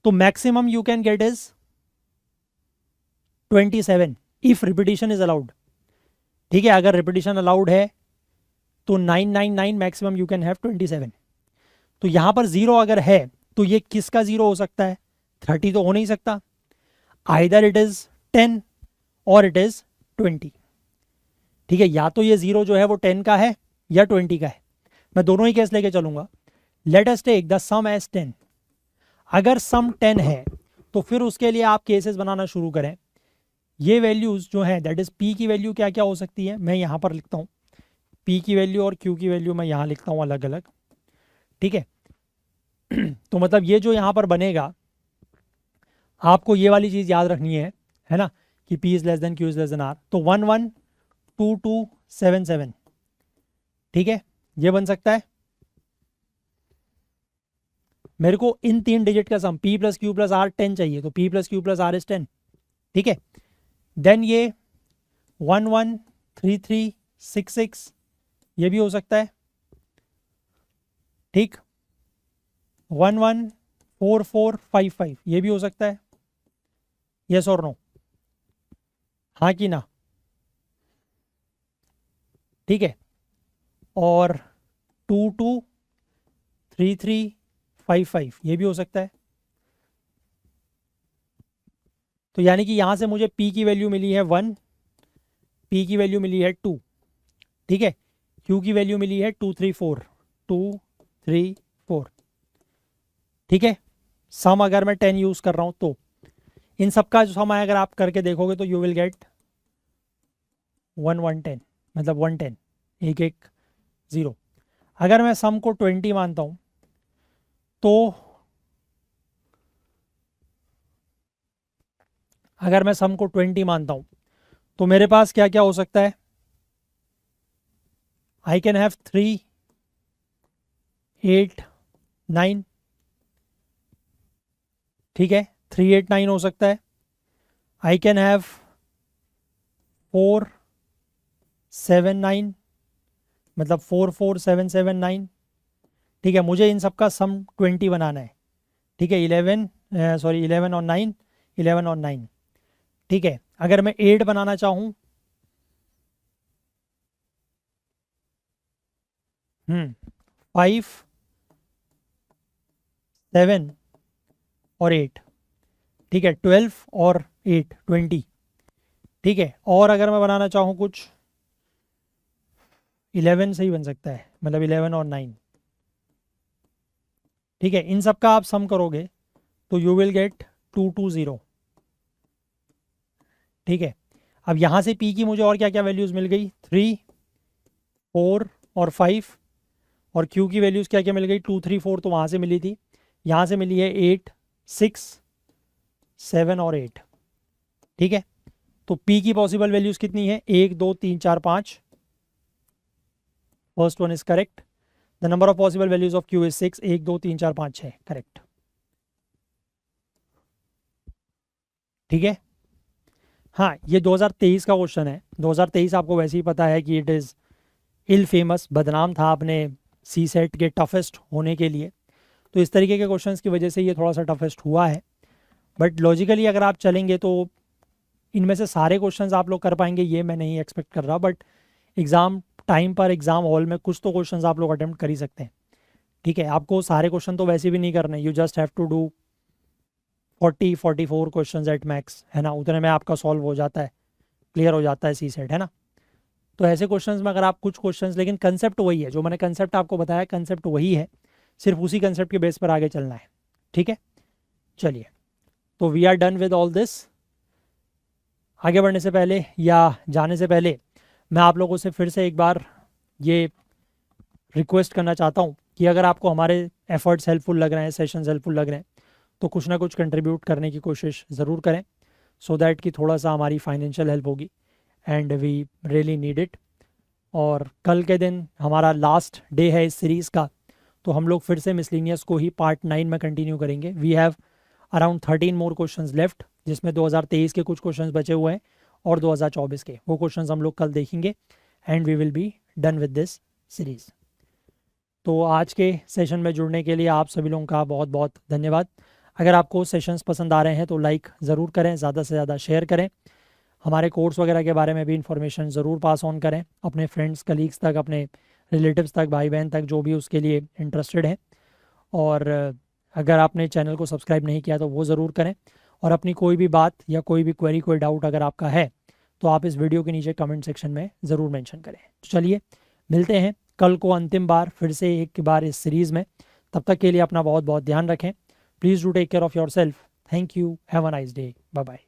तो maximum you can get is 27 if repetition is allowed, ठीक है। अगर रिपीटिशन अलाउड है तो 999 मैक्सिमम यू कैन हैव 27। तो यहाँ पर 0 अगर है तो ये किसका 0 हो सकता है? 30 तो हो नहीं सकता। आइदर इट इज 10 और इट इज 20, ठीक है। या तो ये 0 जो है वो 10 का है या 20 का है, मैं दोनों ही केस लेके चलूंगा। Let us take the sum as 10। अगर सम 10 है तो फिर उसके लिए आप केसेस बनाना शुरू करें। ये वैल्यूज जो है दैट इज पी की वैल्यू क्या क्या हो सकती है, मैं यहाँ पर लिखता हूँ पी की वैल्यू और क्यू की वैल्यू मैं यहाँ लिखता हूँ अलग अलग, ठीक है। तो मतलब ये जो यहाँ पर बनेगा, आपको ये वाली चीज़ याद रखनी है ना, कि P is less then Q is less then R। तो 112277, ठीक है, ये बन सकता है। मेरे को इन 3 डिजिट का सम P plus Q plus R 10 चाहिए, तो P plus Q plus R is 10, ठीक है। देन ये 113366 ये भी हो सकता है, ठीक। 114455 ये भी हो सकता है, यस और नो, हाँ कि ना, ठीक है। और 223355 ये भी हो सकता है। तो यानी कि यहाँ से मुझे P की वैल्यू मिली है 1, P की वैल्यू मिली है 2, ठीक है। Q की वैल्यू मिली है 234, ठीक है। सम अगर मैं 10 यूज़ कर रहा हूँ तो इन सब का जो सम है अगर आप करके देखोगे तो यू विल गेट 1110, मतलब 110, एक एक 0। अगर मैं सम को 20 मानता हूँ तो अगर मैं सम को 20 मानता हूँ तो मेरे पास क्या क्या हो सकता है? आई कैन हैव 3 8 9, ठीक है, 3 8 9 हो सकता है। आई कैन हैव 4 7 9, मतलब 4 4 7 7 9, ठीक है। मुझे इन सब का सम 20 बनाना है, ठीक है। 11 और 9, 11 और 9, ठीक है। अगर मैं 8 बनाना चाहूँ, 5 7 और 8, ठीक है। 12 और 8 20, ठीक है। और अगर मैं बनाना चाहूँ कुछ 11 से ही बन सकता है, मतलब 11 और 9, ठीक है। इन सब का आप सम करोगे तो यू विल गेट 220, ठीक है। अब यहाँ से P की मुझे और क्या क्या वैल्यूज़ मिल गई? 3 4 और 5, और Q की वैल्यूज़ क्या क्या मिल गई? 2 3 4 तो वहाँ से मिली थी, यहाँ से मिली है 8 6 7 और 8, ठीक है। तो P की पॉसिबल वैल्यूज़ कितनी है? 1 2 3 4 5, first one is correct. The number of possible values of Q is 6, 1 2 3 4 5 6, correct. ठीक है। हाँ, ये 2023 का क्वेश्चन है। 2023 आपको वैसे ही पता है कि इट इज़ इल फेमस, बदनाम था अपने सी सेट के टफेस्ट होने के लिए। तो इस तरीके के क्वेश्चंस की वजह से ये थोड़ा सा टफेस्ट हुआ है। बट लॉजिकली अगर आप चलेंगे तो इनमें से सारे क्वेश्चंस आप लोग कर पाएंगे ये मैं नहीं एक्सपेक्ट कर रहा, बट एग्ज़ाम टाइम पर एग्ज़ाम हॉल में कुछ तो क्वेश्चंस आप लोग अटेम्प्ट कर ही सकते हैं। ठीक है, आपको सारे क्वेश्चन तो वैसे भी नहीं करने, you just have to do 40-44 question at max, है ना, उतने में आपका सॉल्व हो जाता है, क्लियर हो जाता है सी सेट, है ना। तो ऐसे क्वेश्चंस में अगर आप कुछ क्वेश्चंस, लेकिन कंसेप्ट वही है जो मैंने कंसेप्ट आपको बताया, कंसेप्ट वही है, सिर्फ उसी कंसेप्ट के बेस पर आगे चलना है। ठीक है, चलिए, तो we are done with all this. आगे बढ़ने से पहले या जाने से पहले मैं आप लोगों से फिर से एक बार ये रिक्वेस्ट करना चाहता हूँ कि अगर आपको हमारे एफर्ट्स हेल्पफुल लग रहे हैं, सेशंस हेल्पफुल लग रहे हैं, तो कुछ ना कुछ कंट्रीब्यूट करने की कोशिश ज़रूर करें, सो दैट कि थोड़ा सा हमारी फाइनेंशियल हेल्प होगी, and we really need it. और कल के दिन हमारा लास्ट डे है इस सीरीज़ का, तो हम लोग फिर से मिसलिनियस को ही पार्ट 9 में कंटिन्यू करेंगे। We have around 13 more questions left, जिसमें 2023 के कुछ क्वेश्चंस बचे हुए हैं और 2024 के, वो क्वेश्चंस हम लोग कल देखेंगे, and we will be done with this series. तो आज के सेशन में जुड़ने के लिए आप सभी लोगों का बहुत बहुत धन्यवाद। अगर आपको सेशंस पसंद आ रहे हैं तो लाइक ज़रूर करें, ज़्यादा से ज़्यादा शेयर करें, हमारे कोर्स वगैरह के बारे में भी इंफॉर्मेशन ज़रूर पास ऑन करें अपने फ्रेंड्स, कलीग्स तक, अपने रिलेटिव्स तक, भाई बहन तक, जो भी उसके लिए इंटरेस्टेड हैं। और अगर आपने चैनल को सब्सक्राइब नहीं किया तो वो ज़रूर करें, और अपनी कोई भी बात या कोई भी क्वेरी, कोई डाउट अगर आपका है तो आप इस वीडियो के नीचे कमेंट सेक्शन में ज़रूर मेंशन करें। तो चलिए, मिलते हैं कल को अंतिम बार फिर से एक बार इस सीरीज़ में। तब तक के लिए अपना बहुत बहुत ध्यान रखें। Please do take care of yourself. Thank you, have a nice day, bye bye.